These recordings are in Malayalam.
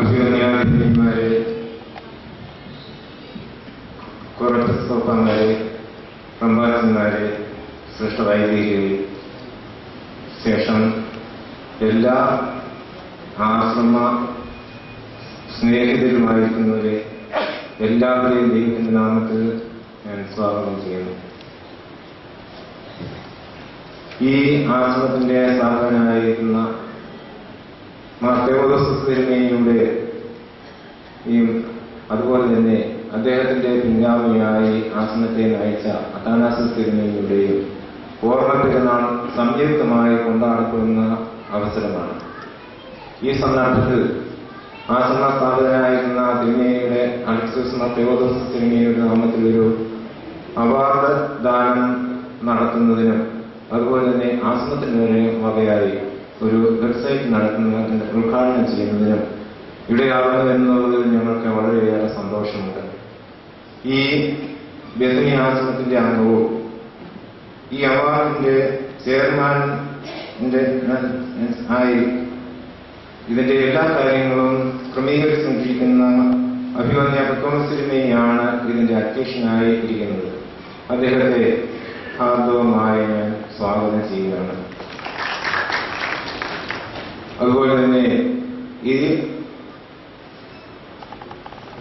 അഭിമന്യാധിപന്മാരെ, കുറച്ചൊപ്പന്മാരെ, പ്രഭാഷന്മാരെ, ശ്രേഷ്ഠ വൈദികരെ, ശേഷം എല്ലാ ആശ്രമ സ്നേഹിതരുമായിരിക്കുന്നവരെ എല്ലാവരെയും ദൈവത്തിന്റെ നാമത്തിൽ ഞാൻ സ്വാഗതം ചെയ്യുന്നു. ഈ ആശ്രമത്തിന്റെ സ്ഥാപകനായിരിക്കുന്ന മാർത്തേവോദോസ് തിരുമേനിയുടെ അതുപോലെ തന്നെ അദ്ദേഹത്തിന്റെ പിൻഗാമിയായി ആശ്രമത്തെ നയിച്ച അത്താനാസിസ് തിരുമേനിയുടെയും ഓർമ്മ പെരുന്നാൾ സംയുക്തമായി കൊണ്ടാടപ്പെടുന്ന അവസരമാണ്. ഈ സന്ദർഭത്തിൽ ആശ്രമ സ്ഥാപകനായിരുന്ന തിരുമേനിയുടെ അലക്സിസ് മാർത്തേവോദോസ് തിരുമേനിയുടെ നാമത്തിൽ ഒരു അവാർഡ് ദാനം നടത്തുന്നതിനും അതുപോലെ തന്നെ ആശ്രമത്തിന് വകയായി ഒരു വെബ്സൈറ്റ് നടത്തുന്നതിന് ഉദ്ഘാടനം ചെയ്യുന്നതിനും ഇടയാകുന്നു എന്നുള്ളതിൽ ഞങ്ങൾക്ക് വളരെയേറെ സന്തോഷമുണ്ട്. ഈ ബെഥനി ആശ്രമത്തിന്റെ അംഗവും ഈ അവാർഡിന്റെ ചെയർമാന്റെ ആയി ഇതിന്റെ എല്ലാ കാര്യങ്ങളും ക്രമീകരിച്ചുകൊണ്ടിരിക്കുന്ന അഭിമന്യ പത്മസിരിമയാണ് ഇതിന്റെ അധ്യക്ഷനായി ഇരിക്കുന്നത്. അദ്ദേഹത്തെ ഹാർദവമായി ഞാൻ സ്വാഗതം ചെയ്യുകയാണ്. അതുപോലെ തന്നെ ഈ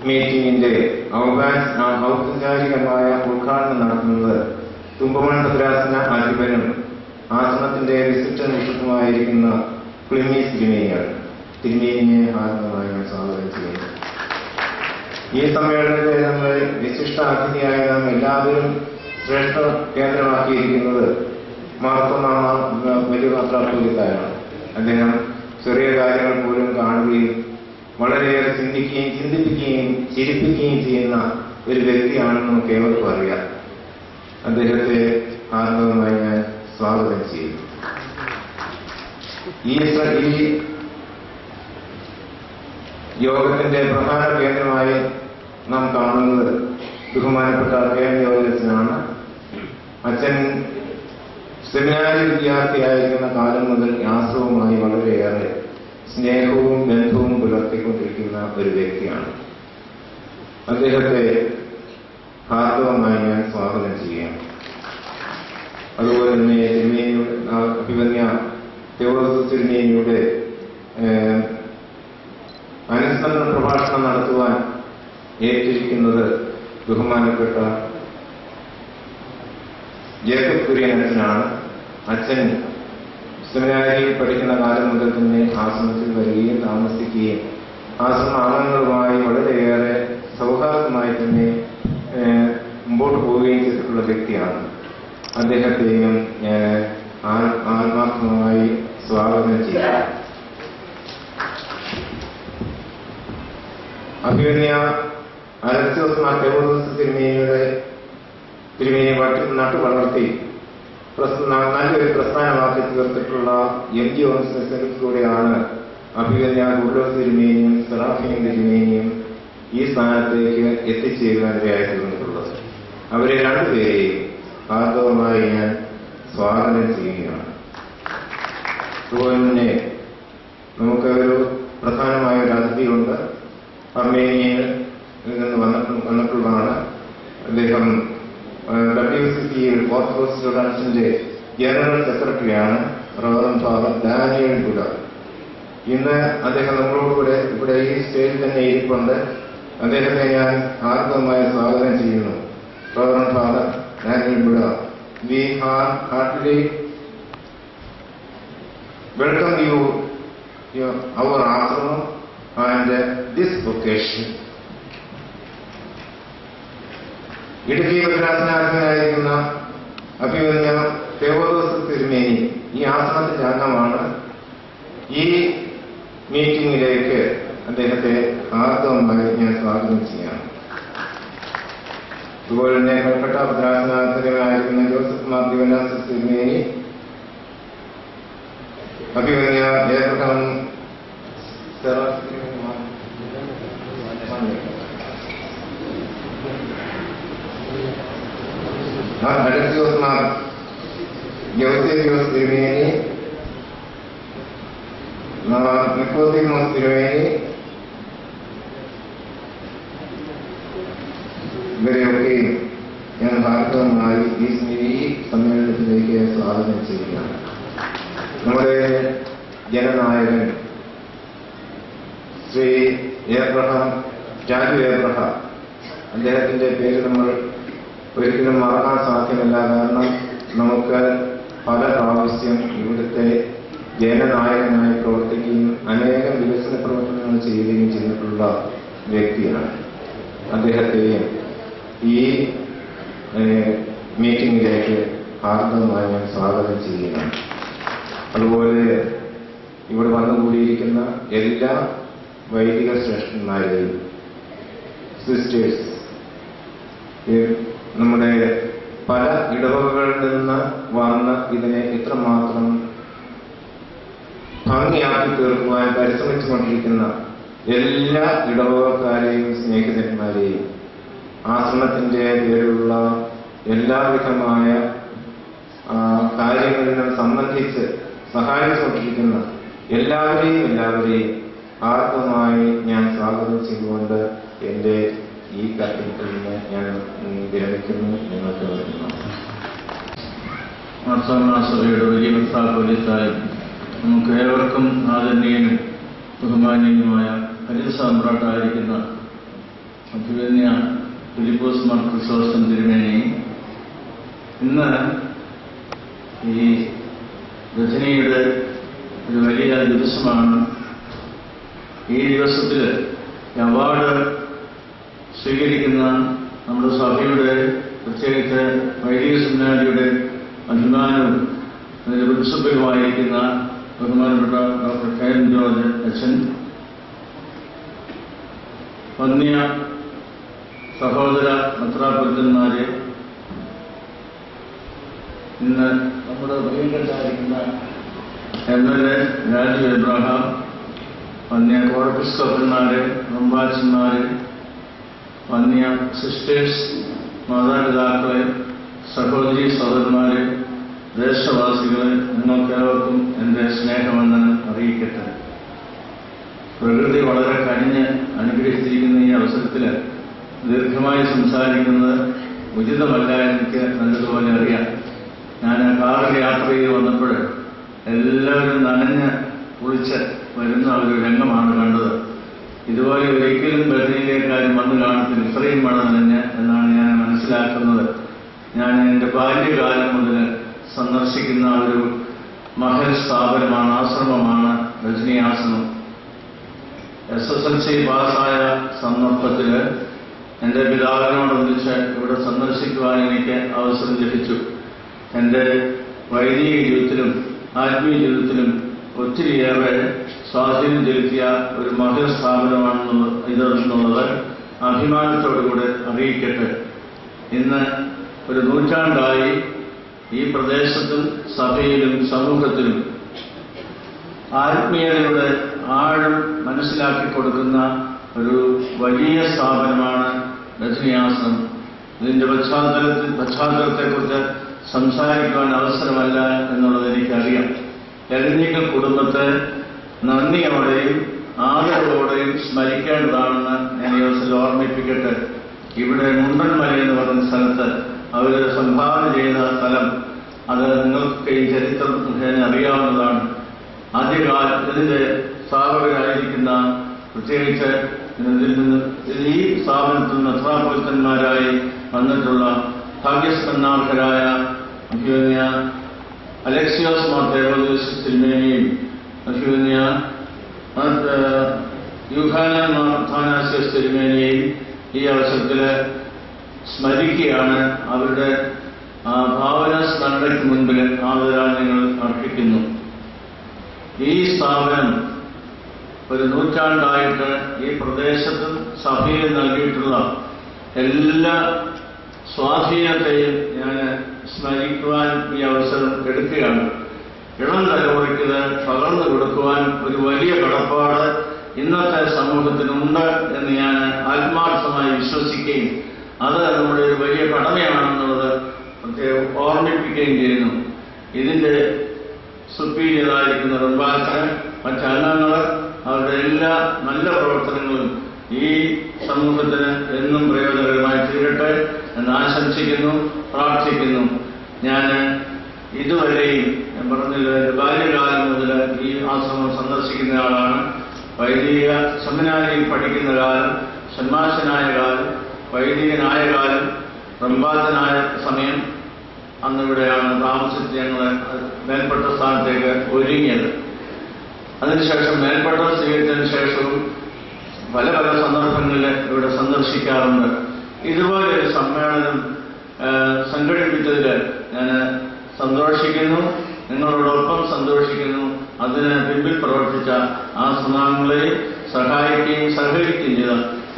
മീറ്റിംഗിന്റെ ഔപചാരികമായ ഉദ്ഘാടനം നടത്തുന്നത് തുമ്പമൺ ഭദ്രാസന അധിപനും ആശ്രമത്തിന്റെ വിശിഷ്ട നിഷ്ഠമായിരിക്കുന്ന ക്ലിമീസ് തിരുമേനിയാണ്. തിരുമേനിയെ ഹാർദവമായി ഞാൻ സ്വാഗതം ചെയ്യുന്നു. ഈ സമ്മേളനത്തെ നമ്മൾ വിശിഷ്ട അതിഥിയായ നാം എല്ലാവരും ശ്രേഷ്ഠ കേന്ദ്രമാക്കിയിരിക്കുന്നത് മാർത്തോമാ വലിയ പത്രാധിപത്യമാണ്. അദ്ദേഹം ചെറിയ കാര്യങ്ങൾ പോലും കാണുകയും വളരെയേറെ ചിന്തിപ്പിക്കുകയും ചിരിപ്പിക്കുകയും ചെയ്യുന്ന ഒരു വ്യക്തിയാണെന്ന് നമുക്ക് ഏവർക്കും അറിയാം. അദ്ദേഹത്തെ ആത്മീയമായി ഞാൻ സ്വാഗതം ചെയ്യുന്നു. ഈ യോഗത്തിന്റെ പ്രധാന കേന്ദ്രമായി നാം കാണുന്നത് ബഹുമാനപ്പെട്ട യോജനാണ്. അച്ഛൻ സെമിനാരി വിദ്യാർത്ഥിയായിരിക്കുന്ന കാലം മുതൽ ആശ്രമവുമായി വളരെയേറെ സ്നേഹവും ബന്ധവും പുലർത്തിക്കൊണ്ടിരിക്കുന്ന ഒരു വ്യക്തിയാണ്. അദ്ദേഹത്തെ ഹാർദവമായി ഞാൻ സ്വാഗതം ചെയ്യാം. അതുപോലെ തന്നെ തിരുമേനിയുടെ അഭിമന്യ തെയോദോസ് തിരുമേനിയുടെ അനുസ്മരണ പ്രഭാഷണം നടത്തുവാൻ ഏറ്റിരിക്കുന്നത് ബഹുമാനപ്പെട്ട ജേക്കബ് കുര്യൻ അച്ഛനാണ്. അച്ഛൻ സെമിനാരിയിൽ പഠിക്കുന്ന കാലം മുതൽ തന്നെ ആശ്രമത്തിൽ വരികയും താമസിക്കുകയും ആശ്രമ അംഗങ്ങളുമായി വളരെയേറെ സൗഹാർദ്ദമായി തന്നെ മുമ്പോട്ട് പോവുകയും ചെയ്തിട്ടുള്ള വ്യക്തിയാണ്. അദ്ദേഹത്തെയും ആത്മാർത്ഥമായി സ്വാഗതം ചെയ്യാം. അഭിമന്യ അലക്സിയോസ് മാർത്തേവോദോസ് തിരുമേനിയെ നട്ടു വളർത്തി നല്ലൊരു പ്രസ്ഥാനമാക്കി തീർത്തിട്ടുള്ള MG ഓർഗനൈസേഷനിലൂടെയാണ് അഭിമന്യ ഗുഡ്ലോസ് തിരുമേനിയും സെറാഫിയും തിരുമേനിയും ഈ സ്ഥാനത്തേക്ക് എത്തിച്ചേരുവാനിടയായി തീർന്നിട്ടുള്ളത്. അവരെ രണ്ടുപേരെയും ഹാർദവമായി ഞാൻ സ്വാഗതം ചെയ്യുകയാണ്. അതുപോലെ തന്നെ നമുക്ക് ഒരു പ്രധാനമായ ഒരു അതിഥിയുണ്ട്. അർമേനിയയിൽ നിന്ന് വന്നിട്ടുള്ളതാണ്. അദ്ദേഹം WCC ഓർത്തഡോക്സ് സ്റ്റുഡൻസിന്റെ ജനറൽ സെക്രട്ടറിയാണ്. Reverend father Daniel ഗുഡ. ഇന്ന് അദ്ദേഹം നമ്മളോടുകൂടെ ഇവിടെ ഈ സ്റ്റേജിൽ തന്നെ ഇരിപ്പുണ്ട്. അദ്ദേഹത്തെ ഞാൻ ഹാർദവമായി സ്വാഗതം ചെയ്യുന്നു. റവറൻ ഫാദർ ഡാനിയൽ ഗുഡ, we heartly welcome you our ആശ്രമം ആൻഡ് ദിസ് ഒക്കേഷൻ. ഇടുക്കി ഭദ്രാസനാധിപനായിരിക്കുന്ന അഭിമന്യ തെയോദോസ് തിരുമേനി ഈ ആശ്രമത്തിന്റെ അംഗമാണ്. ഈ മീറ്റിംഗിലേക്ക് അദ്ദേഹത്തെ ഹാർദവമായി ഞാൻ സ്വാഗതം ചെയ്യാം. അതുപോലെ തന്നെ കൽക്കട്ട ഭദ്രാസനാധിപനായിരിക്കുന്ന ജോസഫ് മാർ ദിവനാസിസ് തിരുമേനി, അഭിമന്യ ഏബ്രഹാം അലക്സിയോസ് മാർ യൗസേബിയോസ് തിരുമേനി, നിക്കോദീമോസ് തിരുമേനി, ഇവരെയൊക്കെയും ഞാൻ ഭാരതമായി ഈ സമ്മേളനത്തിലേക്ക് സ്വാഗതം ചെയ്യുകയാണ്. നമ്മുടെ ജനനായകൻ ശ്രീ രാജു ഏബ്രഹാം, അദ്ദേഹത്തിൻ്റെ പേര് നമ്മൾ ഒരിക്കലും മറക്കാൻ സാധ്യമല്ല. കാരണം നമുക്ക് പല പ്രാവശ്യം ഇവിടുത്തെ ജനനായകനായി പ്രവർത്തിക്കുകയും അനേകം വികസന പ്രവർത്തനങ്ങൾ ചെയ്യുകയും ചെയ്തിട്ടുള്ള വ്യക്തിയാണ്. അദ്ദേഹത്തെയും ഈ മീറ്റിംഗിലേക്ക് ഹാർദവമായി ഞാൻ സ്വാഗതം ചെയ്യുകയാണ്. അതുപോലെ ഇവിടെ വന്നുകൂടിയിരിക്കുന്ന എല്ലാ വൈദിക ശ്രേഷ്ഠന്മാരെയും സിസ്റ്റേഴ്സ്, നമ്മുടെ പല ഇടവകകളിൽ നിന്ന് വന്ന് ഇതിനെ ഇത്രമാത്രം ഭംഗിയാക്കി തീർക്കുവാൻ പരിശ്രമിച്ചുകൊണ്ടിരിക്കുന്ന എല്ലാ ഇടവകക്കാരെയും സ്നേഹിതന്മാരെയും ആശ്രമത്തിൻ്റെ പേരിലുള്ള എല്ലാവിധമായ കാര്യങ്ങളിലും സംബന്ധിച്ച് സഹായിച്ചുകൊണ്ടിരിക്കുന്ന എല്ലാവരെയും ആർദ്രമായി ഞാൻ സ്വാഗതം ചെയ്തുകൊണ്ട് എൻ്റെ ഈ കർത്തവ്യത്തിൽ നിന്ന് ഞാൻ വിരമിക്കുന്നു. നിങ്ങൾക്ക് സഭയുടെ വലിയ മെത്രാപ്പൊലീത്തായും നമുക്ക് ഏവർക്കും ആദരണീയനും ബഹുമാനീയനുമായ ഹരിത സാമ്രാട്ടായിരിക്കുന്ന അഭിമന്യ ഫിലിപ്പോസ് മാർ ക്രിസോസ്റ്റം തിരുമേനി, ഇന്ന് ഈ രചനയുടെ ഒരു വലിയ ദിവസമാണ്. ഈ ദിവസത്തിൽ അവാർഡ് സ്വീകരിക്കുന്ന നമ്മുടെ സഭയുടെ, പ്രത്യേകിച്ച് വൈദിക സെമിനാരിയുടെ അഭിമാനവും അതിൻ്റെ പ്രിൻസിപ്പലുമായിരിക്കുന്ന ബഹുമാനപ്പെട്ട ഡോക്ടർ കെ എൻ ജോർജ് അച്ഛൻ, വന്യ സഹോദര മെത്രാപ്പൊലീത്തന്മാരെ, ഇന്ന് നമ്മുടെ പ്രിയങ്കരായിരിക്കുന്ന MLA രാജു എബ്രഹാം, വന്യ കോർപ്പിസ്കോപ്പന്മാരെ, റമ്പാച്ചന്മാരെ, വന്യ സിസ്റ്റേഴ്സ്, മാതാപിതാക്കളെ, സഹോദരി സഹോദരന്മാരെ, ദേശവാസികളെ, നിങ്ങൾക്കേവർക്കും എൻ്റെ സ്നേഹമെന്ന് അറിയിക്കട്ടെ. പ്രകൃതി വളരെ കനിഞ്ഞ് അനുഗ്രഹിച്ചിരിക്കുന്ന ഈ അവസരത്തിൽ ദീർഘമായി സംസാരിക്കുന്നത് ഉചിതമല്ല, എനിക്ക് നല്ലതുപോലെ അറിയാം. ഞാൻ കാറിൽ യാത്ര ചെയ്ത് വന്നപ്പോൾ എല്ലാവരും നനഞ്ഞ് കുളിച്ച് വരുന്ന ഒരു രംഗമാണ് കണ്ടത്. ഇതുപോലെ ഒരിക്കലും ബദനിയിലേക്കാരും വന്നു കാണത്തില്ല, ഇത്രയും മഴ നനഞ്ഞ് എന്നാണ് ഞാൻ മനസ്സിലാക്കുന്നത്. ഞാൻ എൻ്റെ ബാല്യകാലം മുതൽ സന്ദർശിക്കുന്ന ഒരു മഹൽ സ്ഥാപനമാണ്, ആശ്രമമാണ് രജനി ആശ്രമം. SSLC പാസ്സായ സന്ദർഭത്തിൽ എൻ്റെ പിതാവിനോടൊന്നിച്ച് ഇവിടെ സന്ദർശിക്കുവാൻ എനിക്ക് അവസരം ലഭിച്ചു. എൻ്റെ വൈദിക ജീവിതത്തിലും ആത്മീയ ജീവിതത്തിലും ഒത്തിരിയേറെ സ്വാധീനം ചെലുത്തിയ ഒരു മഹൽ സ്ഥാപനമാണെന്നുള്ളത് അഭിമാനത്തോടുകൂടെ അറിയിക്കട്ടെ. ഇന്ന് ഒരു നൂറ്റാണ്ടായി ഈ പ്രദേശത്തും സഭയിലും സമൂഹത്തിലും ആത്മീയതയുടെ ആഴം മനസ്സിലാക്കി കൊടുക്കുന്ന ഒരു വലിയ സ്ഥാപനമാണ് രജനി ആശ്രമം. ഇതിൻ്റെ പശ്ചാത്തലത്തെക്കുറിച്ച് സംസാരിക്കുവാൻ അവസരമല്ല എന്നുള്ളത് എനിക്കറിയാം. എഴുന്നീക്കൽ കുടുംബത്തെ നന്ദിയോടെയും ആദരവോടെയും സ്മരിക്കേണ്ടതാണെന്ന് ഞാൻ ഈ അവസരം ഓർമ്മിപ്പിക്കട്ടെ. ഇവിടെ മുണ്ടൻമല എന്ന് പറയുന്ന സ്ഥലത്ത് അവർ സംഭാവന ചെയ്ത സ്ഥലം, അത് നിങ്ങൾക്ക് ഈ ചരിത്രം മുഖേന അറിയാവുന്നതാണ്. ഇതിൻ്റെ സ്ഥാപകരായിരിക്കുന്ന, പ്രത്യേകിച്ച് ഈ സ്ഥാപനത്തിൽ മെത്രാപ്പൊലീത്തന്മാരായി വന്നിട്ടുള്ള ഭാഗ്യസ്മരണാർഹരായ അഭിമന്യ അലക്സിയോസ് മാർ തേവോദോസ് തിരുമേനിയും അഭിമന്യ യൂഹാനാൻ മാർ അഥാനാസ്യോസ് തിരുമേനിയെയും ഈ അവസരത്തിൽ സ്മരിക്കുകയാണ്. അവരുടെ ഭാവന സ്മരണയ്ക്ക് മുൻപിൽ ആദരാഞ്ജലികൾ അർപ്പിക്കുന്നു. ഈ സ്ഥാപനം ഒരു നൂറ്റാണ്ടായിട്ട് ഈ പ്രദേശത്തും സഭയിൽ നൽകിയിട്ടുള്ള എല്ലാ സ്വാധീനത്തെയും ഞാൻ സ്മരിക്കുവാൻ ഈ അവസരം എടുക്കുകയാണ്. ഇളം തലമുറയ്ക്ക് പകർന്നു കൊടുക്കുവാൻ ഒരു വലിയ കടപ്പാട് ഇന്നത്തെ സമൂഹത്തിനുണ്ട് എന്ന് ഞാൻ ആത്മാർത്ഥമായി വിശ്വസിക്കുകയും അത് നമ്മുടെ ഒരു വലിയ കടമയാണെന്നുള്ളത് പ്രത്യേകം ഓർമ്മിപ്പിക്കുകയും ചെയ്യുന്നു. ഇതിൻ്റെ സുപ്പീരിയറായിരിക്കുന്ന റംബാച്ചൻ, മറ്റംഗങ്ങൾ, അവരുടെ എല്ലാ നല്ല പ്രവർത്തനങ്ങളും ഈ സമൂഹത്തിന് എന്നും പ്രയോജനകരമായി തീരട്ടെ എന്ന് ആശംസിക്കുന്നു, പ്രാർത്ഥിക്കുന്നു. ഞാൻ ഇതുവരെയും ഞാൻ പറഞ്ഞില്ല, ബാല്യകാലം മുതൽ ഈ ആശ്രമം സന്ദർശിക്കുന്ന ആളാണ്. വൈദിക സെമിനാരിയിൽ പഠിക്കുന്ന കാലം, ഷന്മാശനായ കാലം, വൈദികനായ കാലം, പ്രമ്പാതനായ സമയം അന്നിവിടെയാണ് താമസിച്ച് ഞങ്ങൾ മേൽപ്പെട്ട സ്ഥാനത്തേക്ക് ഒരുങ്ങിയത്. അതിനുശേഷം മേൽപ്പെട്ട സ്വീകരിച്ചതിന് ശേഷവും പല പല സന്ദർഭങ്ങളിൽ ഇവിടെ സന്ദർശിക്കാറുണ്ട്. ഇതുപോലെ ഒരു സമ്മേളനം സംഘടിപ്പിച്ചതിൽ ഞാൻ സന്തോഷിക്കുന്നു, നിങ്ങളോടൊപ്പം സന്തോഷിക്കുന്നു. അതിന് പിന്നിൽ പ്രവർത്തിച്ച ആ സമാങ്ങളെയും സഹായിക്കുകയും സഹകരിക്കുകയും ചെയ്ത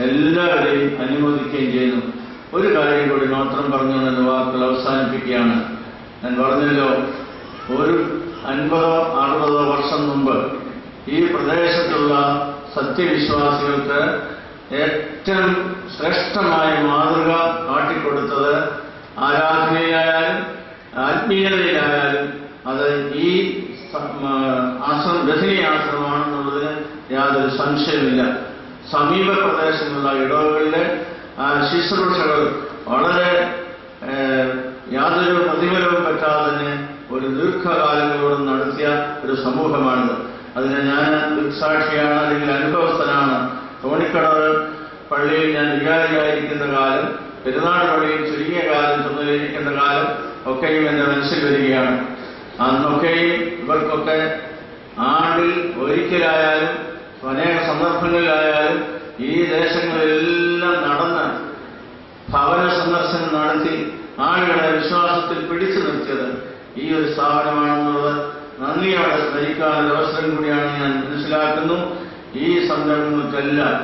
എല്ലാവരെയും അനുമോദിക്കുകയും ചെയ്യുന്നു. ഒരു കാര്യം കൂടി മാത്രം പറഞ്ഞുകൊണ്ട് എൻ്റെ വാക്കുകൾ അവസാനിപ്പിക്കുകയാണ്. ഞാൻ പറഞ്ഞല്ലോ, ഒരു 50-60 വർഷം മുമ്പ് ഈ പ്രദേശത്തുള്ള സത്യവിശ്വാസികൾക്ക് ഏറ്റവും ശ്രേഷ്ഠമായ മാതൃക കാട്ടിക്കൊടുത്തത് ആരാധനയിലായാലും ആത്മീയതയിലായാലും അത് ഈ ബഥനി ആശ്രമമാണെന്നുള്ളതിന് യാതൊരു സംശയമില്ല. സമീപ പ്രദേശങ്ങളുള്ള ഇടവകളിലെ ശുശ്രൂഷകൾ വളരെ യാതൊരു പ്രതിഫലവും പറ്റാതെ തന്നെ ഒരു ദീർഘകാലങ്ങളോടും നടത്തിയ ഒരു സമൂഹമാണിത്. അതിന് ഞാൻ ദൃക്സാക്ഷിയാണ്, അല്ലെങ്കിൽ അനുഭവസ്ഥനാണ്. തോണിക്കടവ് പള്ളിയിൽ ഞാൻ വികാരിയായിരിക്കുന്ന കാലം, പെരുന്നാട് പള്ളിയിൽ ചുരുങ്ങിയ കാലം ചുമതലയിരിക്കുന്ന കാലം ഒക്കെയും എൻ്റെ മനസ്സിൽ വരികയാണ്. അന്നൊക്കെയും ഇവർക്കൊക്കെ ആണ്ടിൽ ഒരിക്കലായാലും അനേക സന്ദർഭങ്ങളിലായാലും ഈ ദേശങ്ങളിലെല്ലാം നടന്ന് ഭവന സന്ദർശനം നടത്തി ആളുകളെ വിശ്വാസത്തിൽ പിടിച്ചു നിർത്തിയത് ഈ ഒരു സ്ഥാപനമാണെന്നുള്ളത് നന്ദിയോടെ സ്മരിക്കാനുള്ള അവസരം കൂടിയാണ് ഞാൻ മനസ്സിലാക്കുന്നു. ഈ സംരംഭങ്ങൾക്കെല്ലാം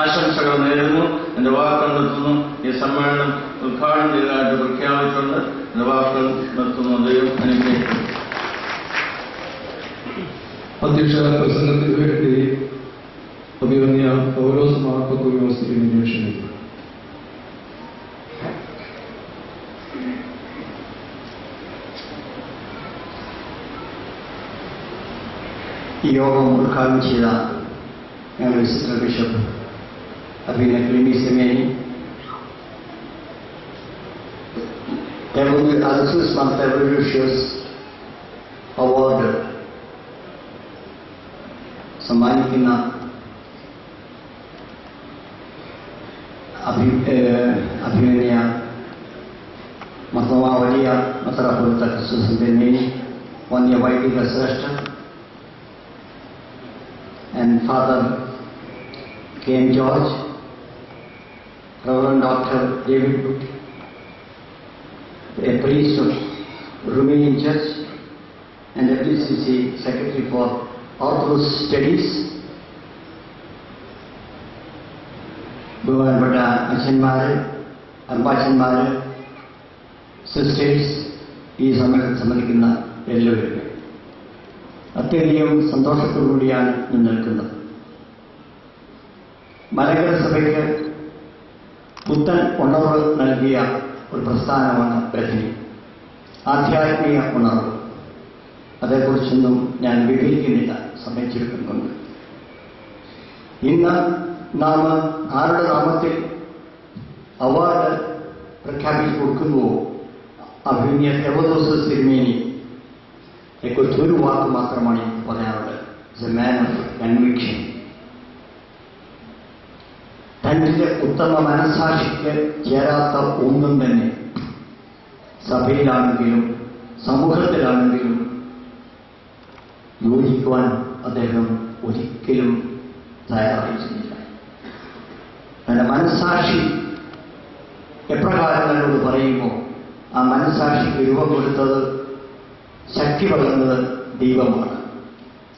ആശംസകൾ നേരുന്നു. എൻ്റെ വാക്കുകൾ നിർത്തുന്നു. ഈ സമ്മേളനം ഉദ്ഘാടനം ചെയ്തതായിട്ട് പ്രഖ്യാപിച്ചുകൊണ്ട് എൻ്റെ വാക്കുകൾ നിർത്തുന്നു. ദൈവം അനുഗ്രഹിക്കുന്നു. അധ്യക്ഷ പ്രസംഗത്തിന് വേണ്ടി അഭിമന്യ പൗലോസ് മാർ പത്രോസ് ക്ഷണിക്കുന്നു. ഈ യോഗം ഉദ്ഘാടനം ചെയ്ത ഞങ്ങളുടെ വിശുദ്ധ ബിഷപ്പ് അഭിനയ ക്ലിമി സെമേനി, അലക്സിസ് മർത്തവല്യൂഷ്യസ് അവാർഡ് സമ്മാനിക്കുന്ന അഭിനയ മർത്തോമാ വലിയ മെത്രാപ്പൊലീത്ത ക്രിസ്തുസ് തിരുമേനി, വന്യ വൈദിക ശ്രേഷ്ഠൻ and Father K.M. George, Reverend Dr. David Wood, a priest of Romanian Church and FDCC Secretary for Orthodox Studies, ബഹുമാനപ്പെട്ട അച്ഛന്മാര്, അമ്പാച്ചന്മാര്, സിസ്റ്റേഴ്സ്, ഈ സമ്മേളനത്തിൽ സംബന്ധിക്കുന്ന എല്ലാവരും അത്യധികം സന്തോഷത്തോടുകൂടിയാണ് ഇന്ന് നിൽക്കുന്നത്. മലങ്കര സഭയ്ക്ക് പുത്തൻ ഉണർവ് നൽകിയ ഒരു പ്രസ്ഥാനമാണ് ബഥനി. ആധ്യാത്മിക ഉണർവ്. അതേക്കുറിച്ചൊന്നും ഞാൻ വിവരിക്കുന്നില്ല, സമയം ചുരുക്കുന്നുണ്ട്. ഇന്ന് നാം ആരുടെ നാമത്തിൽ അവാർഡ് പ്രഖ്യാപിച്ചു കൊടുക്കുന്നുവോ, അഭിനയ തെവദോസ് തിരുമേനി കുറിച്ച് ഒരു വാക്ക് മാത്രമാണ് എനിക്ക് പറയാനുള്ളത്. It's a man of conviction. തന്റെ ഉത്തമ മനസാക്ഷിക്ക് ചേരാത്ത ഒന്നും തന്നെ സഭയിലാണെങ്കിലും സമൂഹത്തിലാണെങ്കിലും യോജിക്കുവാൻ അദ്ദേഹം ഒരിക്കലും തയ്യാറായിട്ടില്ല. തന്റെ മനസാക്ഷി എപ്രകാരം എന്നോട് പറയുമോ, ആ മനസാക്ഷിക്ക് രൂപം കൊടുത്തത്, ശക്തി പകർന്നത് ദൈവമാണ്,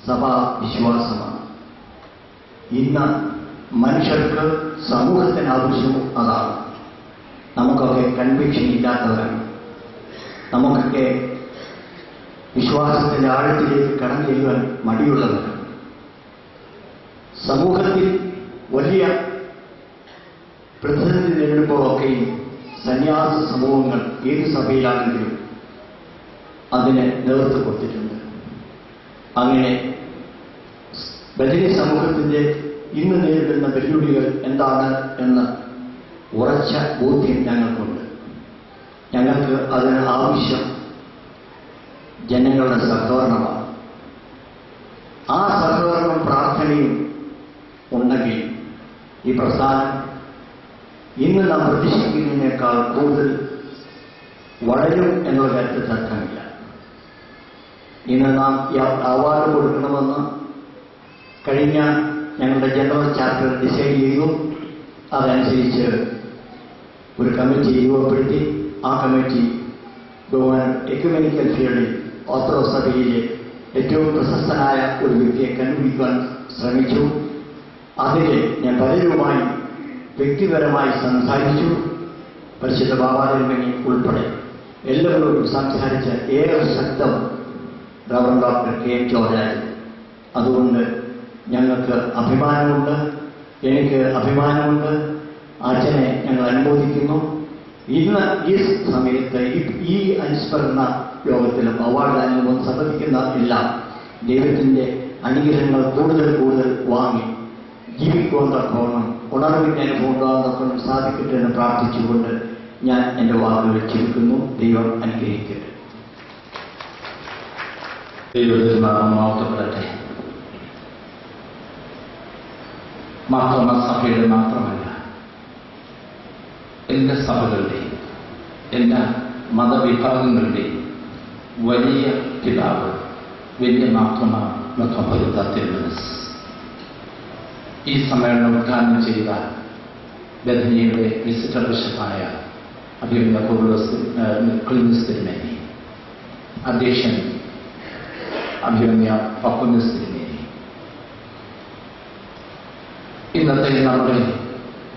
സഭാ വിശ്വാസമാണ്. ഇന്ന് മനുഷ്യർക്ക് സമൂഹത്തിന് ആവശ്യവും അതാണ്. നമുക്കൊക്കെ കൺവിക്ഷൻ ഇല്ലാത്തവരാണ്. നമുക്കൊക്കെ വിശ്വാസത്തിന്റെ ആഴത്തിലേക്ക് കടന്നു ചെല്ലുവാൻ മടിയുള്ളവരാണ്. സമൂഹത്തിൽ വലിയ പ്രതിസന്ധി നേരിടുമ്പോഴൊക്കെയും സന്യാസ സമൂഹങ്ങൾ ഏത് സഭയിലാണെങ്കിലും അതിന് നേതൃത്വം കൊടുത്തിട്ടുണ്ട്. അങ്ങനെ ബഥനി സമൂഹത്തിന്റെ ഇന്ന് നേരിടുന്ന വെല്ലുവിളികൾ എന്താണ് എന്ന് ഉറച്ച ബോധ്യം ഞങ്ങൾക്കുണ്ട്. ഞങ്ങൾക്ക് അതിന് ആവശ്യം ജനങ്ങളുടെ സഹകരണമാണ്. ആ സഹകരണം പ്രാർത്ഥനയും ഉണ്ടെങ്കിൽ ഈ പ്രസ്ഥാനം ഇന്ന് നാം പ്രതീക്ഷിക്കുന്നതിനേക്കാൾ കൂടുതൽ വളരും എന്നുള്ള കാര്യത്തിൽ തർക്കമില്ല. ഇന്ന് നാം ഈ അവാർഡ് കൊടുക്കണമെന്ന് കഴിഞ്ഞ ഞങ്ങളുടെ ജനറൽ ചാപ്റ്റർ ഡിസൈഡ് ചെയ്തു. അതനുസരിച്ച് ഒരു കമ്മിറ്റി രൂപപ്പെടുത്തി. ആ കമ്മിറ്റി എക്യുമെനിക്കൽ ഫീൽഡിൽ ഓർത്തഡോക്സ് സഭയിലെ ഏറ്റവും പ്രശസ്തനായ ഒരു വ്യക്തിയെ കണ്ടുപിടിക്കാൻ ശ്രമിച്ചു. അതിൽ ഞാൻ പലരുമായി വ്യക്തിപരമായി സംസാരിച്ചു. പരിശുദ്ധ ബാബാതിരുമേനി ഉൾപ്പെടെ എല്ലാവരോടും സംസാരിച്ച ഏറെ ശബ്ദം റവറൻ ഡോക്ടർ കെ.എം. ജോർജായിരുന്നു. അതുകൊണ്ട് ഞങ്ങൾക്ക് അഭിമാനമുണ്ട്, എനിക്ക് അഭിമാനമുണ്ട്. അച്ഛനെ ഞങ്ങൾ അനുമോദിക്കുന്നു. ഇന്ന് ഈ സമയത്ത് ഈ അനുസ്മരണ യോഗത്തിലും അവാർഡ് അനുഭവം സംബന്ധിക്കുന്ന എല്ലാം ദൈവത്തിൻ്റെ അനുഗ്രഹങ്ങൾ കൂടുതൽ കൂടുതൽ വാങ്ങി ജീവിക്കുവാൻ തക്കവണ്ണം ഉണർവിൻ്റെ അനുഭവം ഉണ്ടാകാൻ തക്കവണ്ണം സാധിക്കട്ടെ എന്ന് പ്രാർത്ഥിച്ചുകൊണ്ട് ഞാൻ എൻ്റെ വാക്കുകൾ ചുരുക്കുന്നു. ദൈവം അനുഗ്രഹിക്കട്ടെ. ദൈവത്തിൽ മാറ്റപ്പെടട്ടെ. മാർത്തോമാ സഭയുടെ മാത്രമല്ല, എല്ലാ സഭകളുടെയും എല്ലാ മതവിഭാഗങ്ങളുടെയും വലിയ പിതാവ്, വലിയ മാർത്തോമാ മെത്രാപ്പോലീത്ത തിരുമനസ് ഈ സമ്മേളനം ഉദ്ഘാടനം ചെയ്ത ബഥനിയുടെ വിസിറ്റർ ബിഷപ്പായ അഭിമന്യ ക്ലീമിസ് തിരുമേനി, അധ്യക്ഷൻ അഭിമന്യ പക്കുനിസ് തിരുമേനി, ഇന്നത്തെ നമ്മുടെ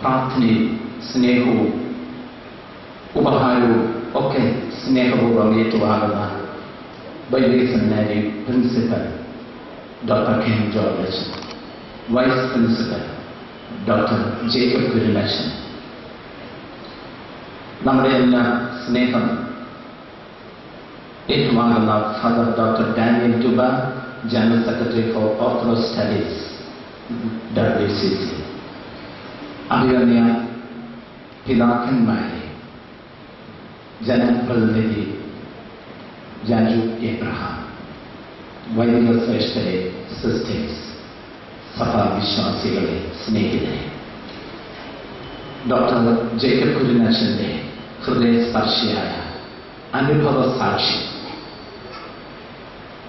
പ്രാർത്ഥനയും സ്നേഹവും ഉപഹാരവും ഒക്കെ സ്നേഹപൂർവ്വം ഏറ്റുവാങ്ങുന്ന വൈദിക seminary principal doctor K M. George, vice principal doctor Jacob കുര്യനച്ചൻ, നമ്മുടെ എല്ലാ സ്നേഹം ഏറ്റുവാങ്ങുന്ന ഫാദർ ഡോക്ടർ ഡാനിയൽ ഡുബ, general secretary for orthodox studies WCC, അഭിമന്യ പിതാക്കന്മാരെ, ജനപ്രതിനിധി ജാജു എബ്രഹാം, വൈദിക ശ്രേഷ്ഠരെ, സിസ്റ്റേഴ്സ്, സഭാവിശ്വാസികളെ, സ്നേഹിതരെ, ഡോക്ടർ ജേക്കബ് കുര്യനച്ചൻ്റെ ഹൃദയസ്പർശിയായ അനുഭവ സാക്ഷി,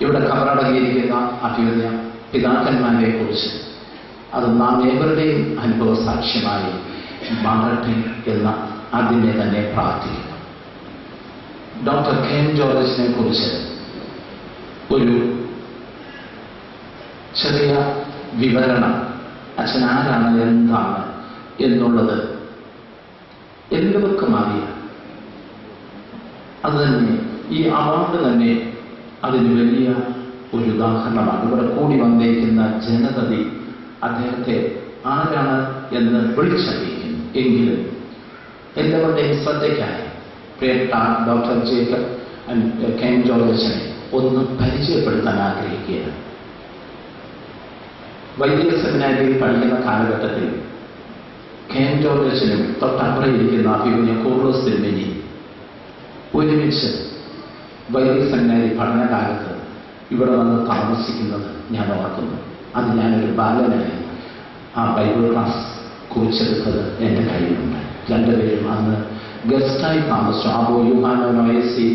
ഇവിടെ കബറടങ്ങിയിരിക്കുന്ന അഭിമന്യ പിതാക്കന്മാരെ കുറിച്ച് അത് നാം ഏവരുടെയും അനുഭവ സാക്ഷ്യമായി മാറട്ടെ എന്ന് ആദ്യമേ തന്നെ പ്രാർത്ഥിക്കുന്നു. Doctor K M. ജോർജിനെ കുറിച്ച് ഒരു ചെറിയ വിവരണം, അച്ഛൻ ആരാണ്, എന്താണ് എന്നുള്ളത് എല്ലാവർക്കും അറിയാം. അത് തന്നെ ഈ അവാർഡ് തന്നെ അതിന് വലിയ ഒരു ഉദാഹരണമാണ്. ഇവിടെ കൂടി വന്നിരിക്കുന്ന ജനതതി അദ്ദേഹത്തെ ആരാണ് എന്ന് വിളിച്ചറിയിക്കുന്നു. എങ്കിലും എല്ലാവരുടെയും ശ്രദ്ധയ്ക്കായി പ്രിയപ്പെട്ട ഡോക്ടർ ജേക്കബ് കെ.എം. ജോർജിനെ ഒന്ന് പരിചയപ്പെടുത്താൻ ആഗ്രഹിക്കുകയാണ്. വൈദിക സെമിനാരിയിൽ പഠിക്കുന്ന കാലഘട്ടത്തിൽ കെ.എം. ജോർജിനും തൊട്ടപ്പുറം ഇരിക്കുന്ന അഭിമന്യ കൂർലോസ് തിരുമേനി ഒരുമിച്ച് വൈദിക സെമിനാരി പഠനകാലത്ത് ഇവിടെ വന്ന് താമസിക്കുന്നത് ഞാൻ ഓർക്കുന്നു. അത് ഞാനൊരു ബാലനായി ആ ബൈബിൾ ക്ലാസ് കുറിച്ചെടുത്തത് എൻ്റെ കയ്യിലുണ്ട്. രണ്ടുപേരും അന്ന് ഗസ്റ്റായി താമസിച്ചു. ആബോ യുഹാനോ നോയസി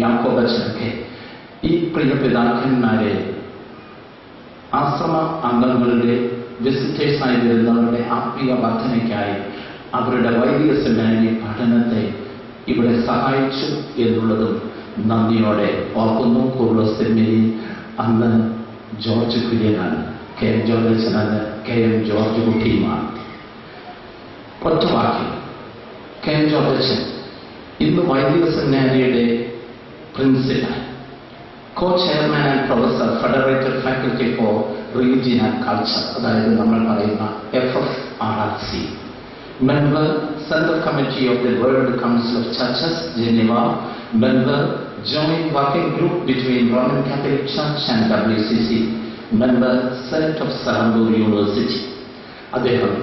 യാക്കോബച്ചനൊക്കെ ഈ പ്രിയ പിതാക്കന്മാരെ ആശ്രമ അംഗങ്ങളുടെ വിസിറ്റേഴ്സായി വരുന്നവരുടെ ആത്മീയ വർധനയ്ക്കായി അവരുടെ വൈദിക സെമിനാരി പഠനത്തെ ഇവിടെ സഹായിച്ചു എന്നുള്ളതും നന്ദിയോടെ ഓർക്കുന്നു. കൂർലോസ് തിരുമേനി അന്ന് ജോർജ് കുര്യനാണ്, കെ.എം. ജോർജ് അന്ന് കെ.എം. ജോർജ് കുട്ടിയുമാണ്. ഒറ്റ വാക്യം, കെ.എം. ജോർജ് ഇന്ന് വൈദിക സെമിനാരിയുടെ principal, co-chairman and professor, Federated Faculty for Religion and Culture, അതായത് നമ്മൾ പറയുന്ന FFRRC, member, Central Committee of the World Council of Churches, Geneva, member, Joint Working Group between Roman Catholic Church and WCC, member, Senate of Sarambur University. അദ്ദേഹം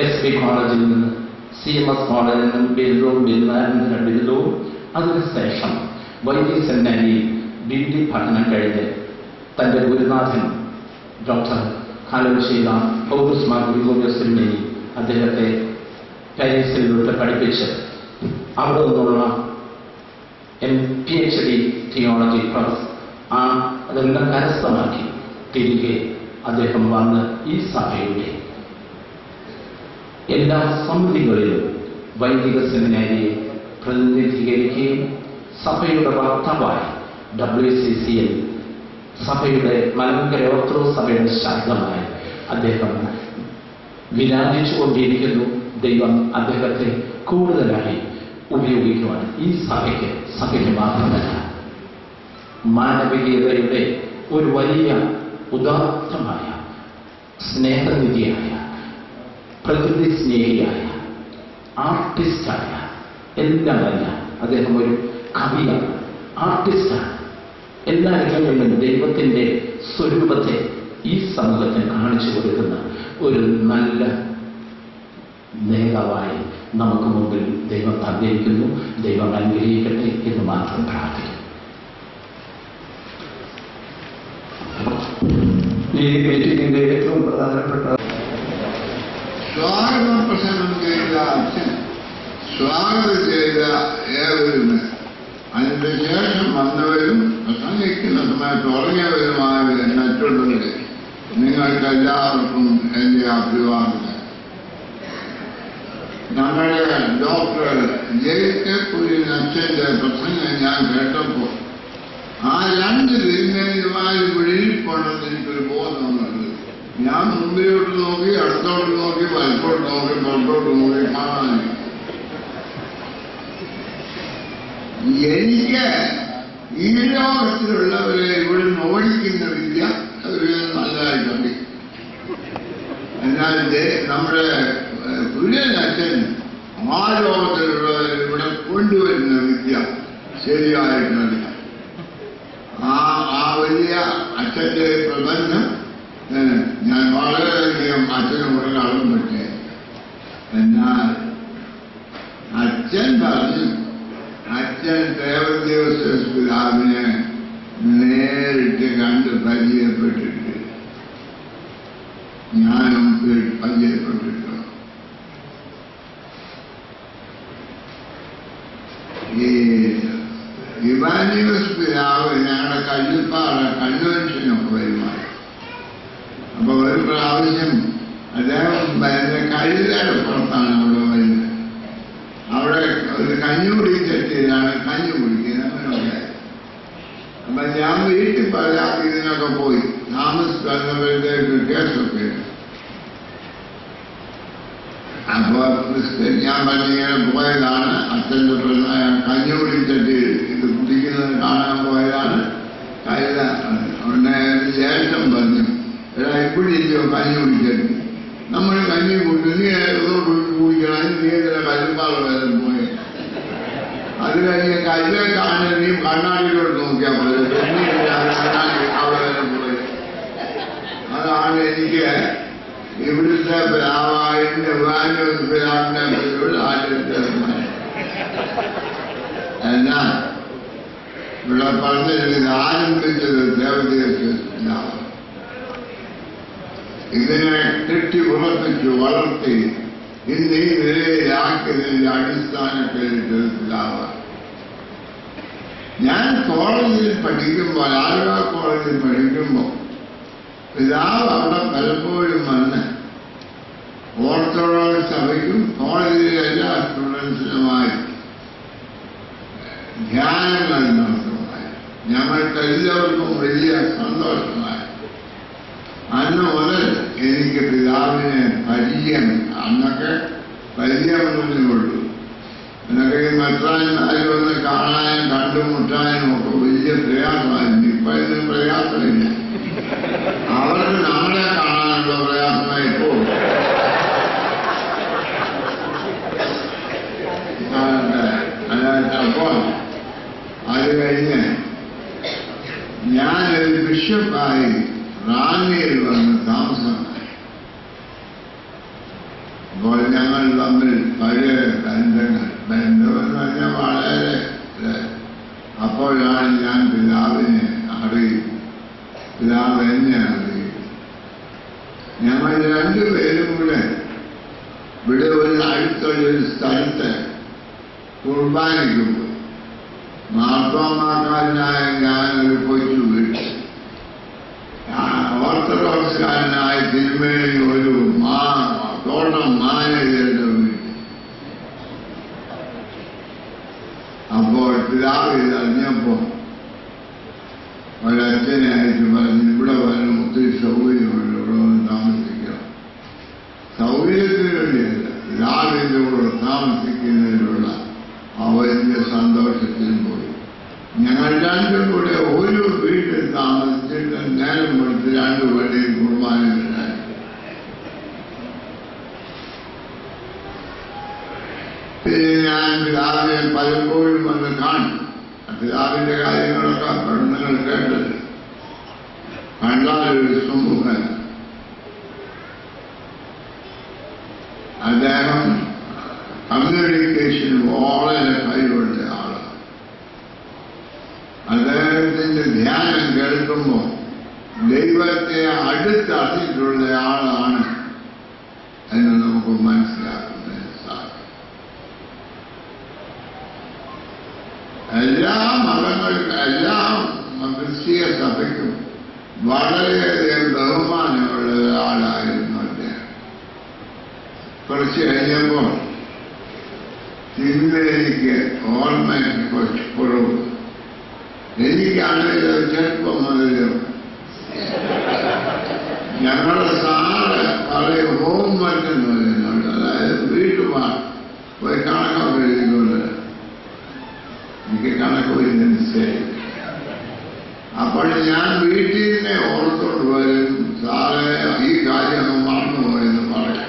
SB കോളേജിൽ നിന്ന് CMS കോളേജിൽ നിന്നും ബിരുദവും അതിനുശേഷം വൈദിക സെമിനാരിയിൽ BD പഠനം കഴിഞ്ഞ് തൻ്റെ ഗുരുനാഥൻ ഡോക്ടർ കാലവശീല പൗലോസ് മാർ ഗ്രിഗോറിയോസ് തിരുമേനി അദ്ദേഹത്തെ പാരീസിൽ വിട്ട് പഠിപ്പിച്ച് അവിടെ നിന്നുള്ള PhD തിയോളജി അതെല്ലാം കരസ്ഥമാക്കി തിരികെ അദ്ദേഹം വന്ന് ഈ സഭയുടെ എല്ലാ സമിതികളിലും വൈദിക സെമിനാരിയെ പ്രതിനിധീകരിക്കുകയും സഭയുടെ വക്താവായി WCCL സഭയുടെ മലങ്കര ഓർത്തഡോക്സ് സഭയുടെ ശബ്ദമായി അദ്ദേഹം വിരാജിച്ചുകൊണ്ടിരിക്കുന്നു. ദൈവം അദ്ദേഹത്തെ കൂടുതലായി ഉപയോഗിക്കുവാൻ ഈ സഭയ്ക്ക് മാത്രമല്ല മാനവികതയുടെ ഒരു വലിയ ഉദാത്തമായ സ്നേഹനിധിയായ പ്രകൃതി സ്നേഹിയായ ആർട്ടിസ്റ്റായ എല്ലാമല്ല, അദ്ദേഹം ഒരു കവിയാണ്, ആർട്ടിസ്റ്റാണ്. എല്ലാ രംഗങ്ങളിലും ദൈവത്തിൻ്റെ സ്വരൂപത്തെ ഈ സമൂഹത്തിന് കാണിച്ചു കൊടുക്കുന്ന ഒരു നല്ല നേതാവായി നമുക്ക് മുമ്പിൽ ദൈവം തന്നിരിക്കുന്നു. ദൈവം അനുഗ്രഹിക്കട്ടെ എന്ന് മാത്രം പ്രാർത്ഥിക്കുന്നു. ഈ മീറ്റിംഗിന്റെ ഏറ്റവും പ്രധാനപ്പെട്ട സ്വാഗതം പ്രസംഗം ചെയ്ത അച്ഛൻ, സ്വാഗതം ചെയ്ത ഏവരും, അതിന്റെ ശേഷം വന്നവരും പ്രസംഗിക്കുന്ന സമയത്ത് ഉറങ്ങിയവരുമായ മറ്റുള്ളവർ, നിങ്ങൾക്ക് എല്ലാവർക്കും എന്റെ അഭിവാദനം. നമ്മുടെ ഡോക്ടർ ജയിക്കക്കുര്യൻ അച്ഛന്റെ പ്രസംഗം ഞാൻ കേട്ടപ്പോൾ ആ രണ്ട് തിരുമേനിമാര് വിഴിപ്പോണെന്ന് എനിക്കൊരു ബോധമുണ്ട്. ഞാൻ മുമ്പിലോട്ട് നോക്കി, അടുത്തോട്ട് നോക്കി, വലത്തോട്ട് നോക്കി, പുറത്തോട്ട് നോക്കി, കാണാൻ എനിക്ക് ഈ ലോകത്തിലുള്ളവരെ ഇവിടെ ഓടിക്കുന്ന വിദ്യ അവര് നല്ലതായിട്ടുണ്ട്. എന്നാൽ നമ്മുടെ കുര്യൻ അച്ഛൻ ആ ലോകത്തിലുള്ളവരെ ഇവിടെ കൊണ്ടുവരുന്ന വിദ്യ ശരിയായിട്ടല്ല. ആ വലിയ അച്ഛന്റെ പ്രബന്ധം ഞാൻ വളരെയധികം അച്ഛനോട് കടം പറ്റേ. എന്നാൽ അച്ഛൻ പറഞ്ഞു, അച്ഛൻ ദേവദേവസ്വ പിതാവിനെ നേരിട്ട് കണ്ട് പരിചയപ്പെട്ടിട്ട്, ഞാനും പരിചയപ്പെട്ടിട്ടു. ഈ ഇവാനിയോസ് പിതാവ് ഞങ്ങളുടെ കല്ലുപ്പാറ കൺവെൻഷനൊക്കെ വരുമായി. അപ്പൊ ഒരു പ്രാവശ്യം അദ്ദേഹം എന്റെ കഴുതയുടെ പുറത്താണ് അവിടെ വരുന്നത്. അവിടെ ഒരു കഞ്ഞുകുടി ചെട്ടിയിലാണ് കഞ്ഞു കുടിക്കുന്നത് അങ്ങനെയൊക്കെ. അപ്പൊ ഞാൻ വീട്ടിൽ പരാതി ഇതിനൊക്കെ പോയി താമസിക്കുന്നവരുടെയൊക്കെ കേസൊക്കെ. അപ്പൊ ഞാൻ പറഞ്ഞിങ്ങനെ പോയതാണ്, അച്ഛൻ്റെ കഞ്ഞുകുടി ചെട്ടി ഇത് കുടിക്കുന്നത് കാണാൻ പോയതാണ്. കഴുത ഉടനെ ശേഷം പറഞ്ഞു, എടാ ഇവിടെ ഇല്ലയോ കഞ്ഞി കുടിക്കരുത്, നമ്മൾ കഞ്ഞി കുടിക്കും, നീ ഏതോട്ട് കുടിക്കണം, നീ ഇതിലെ കല്ലുപ്പാള വരെ പോയി. അത് കഴിഞ്ഞ് കല്ല് കാണാൻ നീ കണ്ണാടിയിലോട്ട് നോക്കിയാൽ പോലെ അവിടെ വരെ പോയി. അതാണ് എനിക്ക് ഇവിടുത്തെ പിതാവായിട്ട് വാനോസ് പിതാവിനെ പറ്റിയുള്ള ആദ്യത്തെ. എന്നാൽ ഇവിടെ പറഞ്ഞത് ആരംഭിച്ചത് ദേവദേവസ്വ പിതാവ്. ഇതിനെ കെട്ടി ഉറപ്പിച്ചു വളർത്തി ഇന്ന് ഈ നിലയിലാക്കിയതിന്റെ അടിസ്ഥാനത്തിൽ പിതാവ്. ഞാൻ കോളേജിൽ പഠിക്കുമ്പോൾ, ആലുവ കോളേജിൽ പഠിക്കുമ്പോൾ പിതാവ് അവിടെ പലപ്പോഴും വന്ന് ഓർത്തഡോക്സ് സഭയ്ക്കും കോളേജിലെ എല്ലാ സ്റ്റുഡൻസിനുമായി ധ്യാനങ്ങൾ നടത്തുമായി. ഞങ്ങൾക്കെല്ലാവർക്കും വലിയ സന്തോഷമായി. അന്ന് മുതൽ എനിക്ക് പിതാവിനെ പരിചയം, അന്നൊക്കെ പരിചയമെന്നേ ഉള്ളൂ. എന്നൊക്കെ ഈ മെത്രാന്മാരെ ഒന്ന് കാണാനും കണ്ടുമുട്ടാനും ഒക്കെ വലിയ പ്രയാസമായിരുന്നു. ഇപ്പൊ ഇതിന് പ്രയാസമില്ല. അവർക്ക് നമ്മളെ കാണാനുള്ള പ്രയാസമായി പോകും. അപ്പോൾ അത് കഴിഞ്ഞ് ഞാനൊരു ബിഷപ്പായി റാന്നിയിൽ വന്ന് താമസമായി. അപ്പോൾ ഞങ്ങൾ തമ്മിൽ പഴയ ബന്ധങ്ങൾ ബന്ധമെന്ന് പറഞ്ഞാൽ വളരെ അപ്പോഴാണ് ഞാൻ പിതാവിനെ അറിയും, പിതാവ് എന്നെ അറിയും. ഞങ്ങൾ രണ്ടുപേരും കൂടെ ഇവിടെ ഒരു അടുത്തൊരു സ്ഥലത്ത് കുർബാനയ്ക്ക് പോയി. മാർത്തോമാക്കാരനായ ഞാനൊരു കൊച്ചു വീട്ടിൽ, ഓർത്തഡോക്സുകാരനായ തിരുമേനി ഒരു തോട്ടം മാനേജരുടെ വീട്ടിൽ. അപ്പോൾ പിതാവ് ഇതറിഞ്ഞപ്പോൾ ഒരച്ഛനെ അയച്ച് പറഞ്ഞു, ഇവിടെ വരണം, ഒത്തിരി സൗകര്യമുണ്ട്, ഇവിടെ വന്ന് താമസിക്കണം. സൗകര്യത്തിന് വേണ്ടിയല്ല, പിതാവിൻ്റെ കൂടെ താമസിക്കുന്നതിനുള്ള ആ വലിയ സന്തോഷത്തിൽ പോയി. ഞങ്ങൾ രണ്ടും കൂടെ ഒരു വീട്ടിൽ താമസിച്ചിട്ട് നേരം കൊടുത്ത് രണ്ടുപേരെയും കുർബാനയിലായി. പിന്നെ ഞാൻ പിതാവിനെ പലപ്പോഴും വന്ന് കാണും. പിതാവിന്റെ കാര്യങ്ങളൊക്കെ നിങ്ങൾ കേട്ടത്. കണ്ടാലൊരു സമൂഹം. അദ്ദേഹം കമ്മ്യൂണിക്കേഷൻ വളരെ കഴിവുള്ള ആളാണ്. അദ്ദേഹത്തിന്റെ ധ്യാനം കേൾക്കുമ്പോൾ ദൈവത്തെ അടുത്തറിഞ്ഞിട്ടുള്ള ആളാണ് എന്ന് നമുക്ക് മനസ്സിലാക്കുന്നതിന് സാധിക്കും. എല്ലാ മതങ്ങൾക്കും എല്ലാ ക്രിസ്തീയ സഭയ്ക്കും വളരെയധികം ബഹുമാനമുള്ള ഒരാളായിരുന്നു അദ്ദേഹം. കുറച്ച് കഴിഞ്ഞപ്പോൾ തിരുമേനിക്ക് ഓർമ്മയ്ക്ക് കുറച്ച് കുറവ്. എനിക്കാണെങ്കിൽ ചെറുപ്പം മുതലും ഞങ്ങളുടെ സാറ് പറയും ഹോംവർക്ക് എന്ന് പറയുന്നുണ്ട്. അതായത് വീട്ടുപാട് പോയി കണക്കൊക്കെ എഴുതിക്കൊണ്ട് എനിക്ക് കണക്ക് വരുന്നതിന് ശരി. അപ്പോൾ ഞാൻ വീട്ടിൽ തന്നെ ഓർത്തോണ്ട് വരും, സാറേ ഈ കാര്യം മറന്നുപോയെന്ന് പറയും.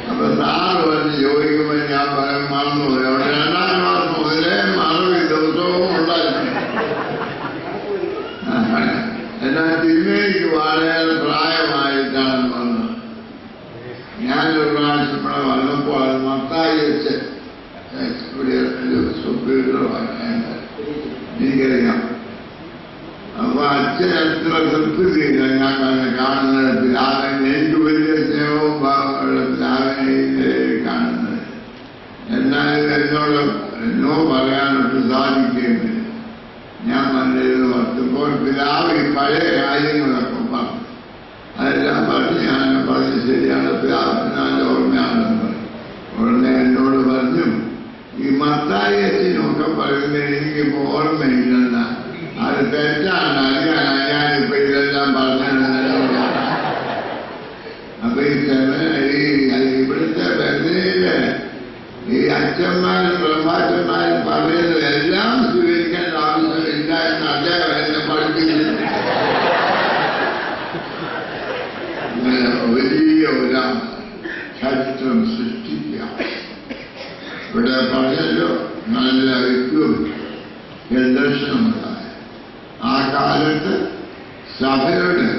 അപ്പൊ സാറ് വന്ന് ചോദിക്കുമ്പോൾ ഞാൻ പറയും മറന്നുപോയി. അവിടെ 2ാം ക്ലാസ് മുതലേ മറവി ദിവസവും ഉണ്ടായിരുന്നു. എന്നാൽ തിരുമേനിക്ക് വളരെ പ്രായമായിട്ടാണ് വന്നത്. ഞാനൊരു പ്രാവശ്യം ഇവിടെ വന്നപ്പോൾ അത് മത്തായി വെച്ച് എനിക്കറിയാം. അപ്പൊ അച്ഛൻ എത്ര തൃപ്തിയില്ല ഞാൻ കാണുന്നത്. പിതാവൻ എനിക്ക് വലിയ സ്നേഹവും പിതാവിനെ കാണുന്നത്. എന്നാലും എന്നോ പറയാനൊട്ട് സാധിക്കുന്നില്ല. ഞാൻ വന്നിരുന്നു വർത്തപ്പോൾ പിതാവ് ഈ പഴയ കാര്യങ്ങളൊക്കെ പറഞ്ഞു. അതെല്ലാം പറഞ്ഞ് ഞാൻ പറഞ്ഞ് ശരിയാണ്, പിതാവിന് നല്ല ഓർമ്മയാണെന്ന് പറഞ്ഞു. ഉടനെ എന്നോട് പറഞ്ഞു, ഈ മത്തായി അച്ഛനൊക്കെ പറയുന്നത് എനിക്കിപ്പോൾ ഓർമ്മയില്ലെന്ന, അത് തെറ്റാണ്, അറിയാനാണ് ഞാനിപ്പോ ഇതെല്ലാം പറഞ്ഞത്. അപ്പൊ ഇവിടുത്തെ ബന്ധയില് ഈ അച്ഛന്മാരും പ്രഭാഷന്മാരും പറയുന്നത് എല്ലാം സ്വീകരിക്കേണ്ട ആവശ്യമില്ല എന്ന് അദ്ദേഹം എന്നെ പഠിപ്പിക്കുന്നു. വലിയ ഒരു ചരിത്രം സൃഷ്ടിക്കാം. ഇവിടെ പറഞ്ഞല്ലോ നല്ല ഐക്യവും ദർശനമുണ്ടായ ആ കാലത്ത് സഭയുടെ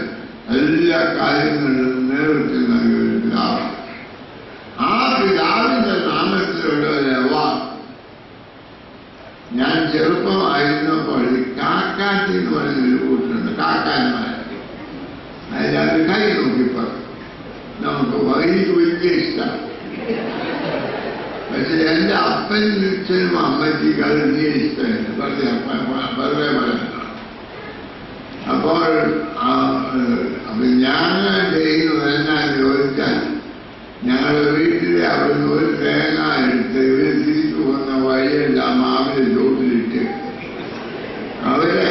എല്ലാ കാര്യങ്ങളിലും നേതൃത്വം നൽകിയ ഒരു പിതാവ്. ആ പിതാവിന്റെ നാമത്തിലുള്ള ഒരു അവാർഡ് ഞാൻ ചെറുപ്പമായിരുന്നപ്പോൾ കാക്കാട്ടി എന്ന് പറയുന്നൊരു കൂട്ടുണ്ട്, കാക്കാന്മാർ. അതിനകത്ത് കൈ നോക്കിപ്പോ നമുക്ക് എനിക്ക് വലിയ ഇഷ്ടം. പക്ഷെ എന്റെ അപ്പനും അച്ഛനും അമ്മയ്ക്ക് അത് വലിയ ഇഷ്ടമില്ല. വെറുതെ പറയുന്നത്. അപ്പോൾ ഞാൻ ചെയ്യുന്നത് എന്നാ ചോദിച്ചാൽ, ഞങ്ങളുടെ വീട്ടിലെ അവിടുന്ന് ഒരു തേങ്ങ എടുത്ത് ഇവര് തിരിച്ചു പോകുന്ന വഴിയെല്ലാം മാവിന്റെ ചോട്ടിലിട്ട് അവരെ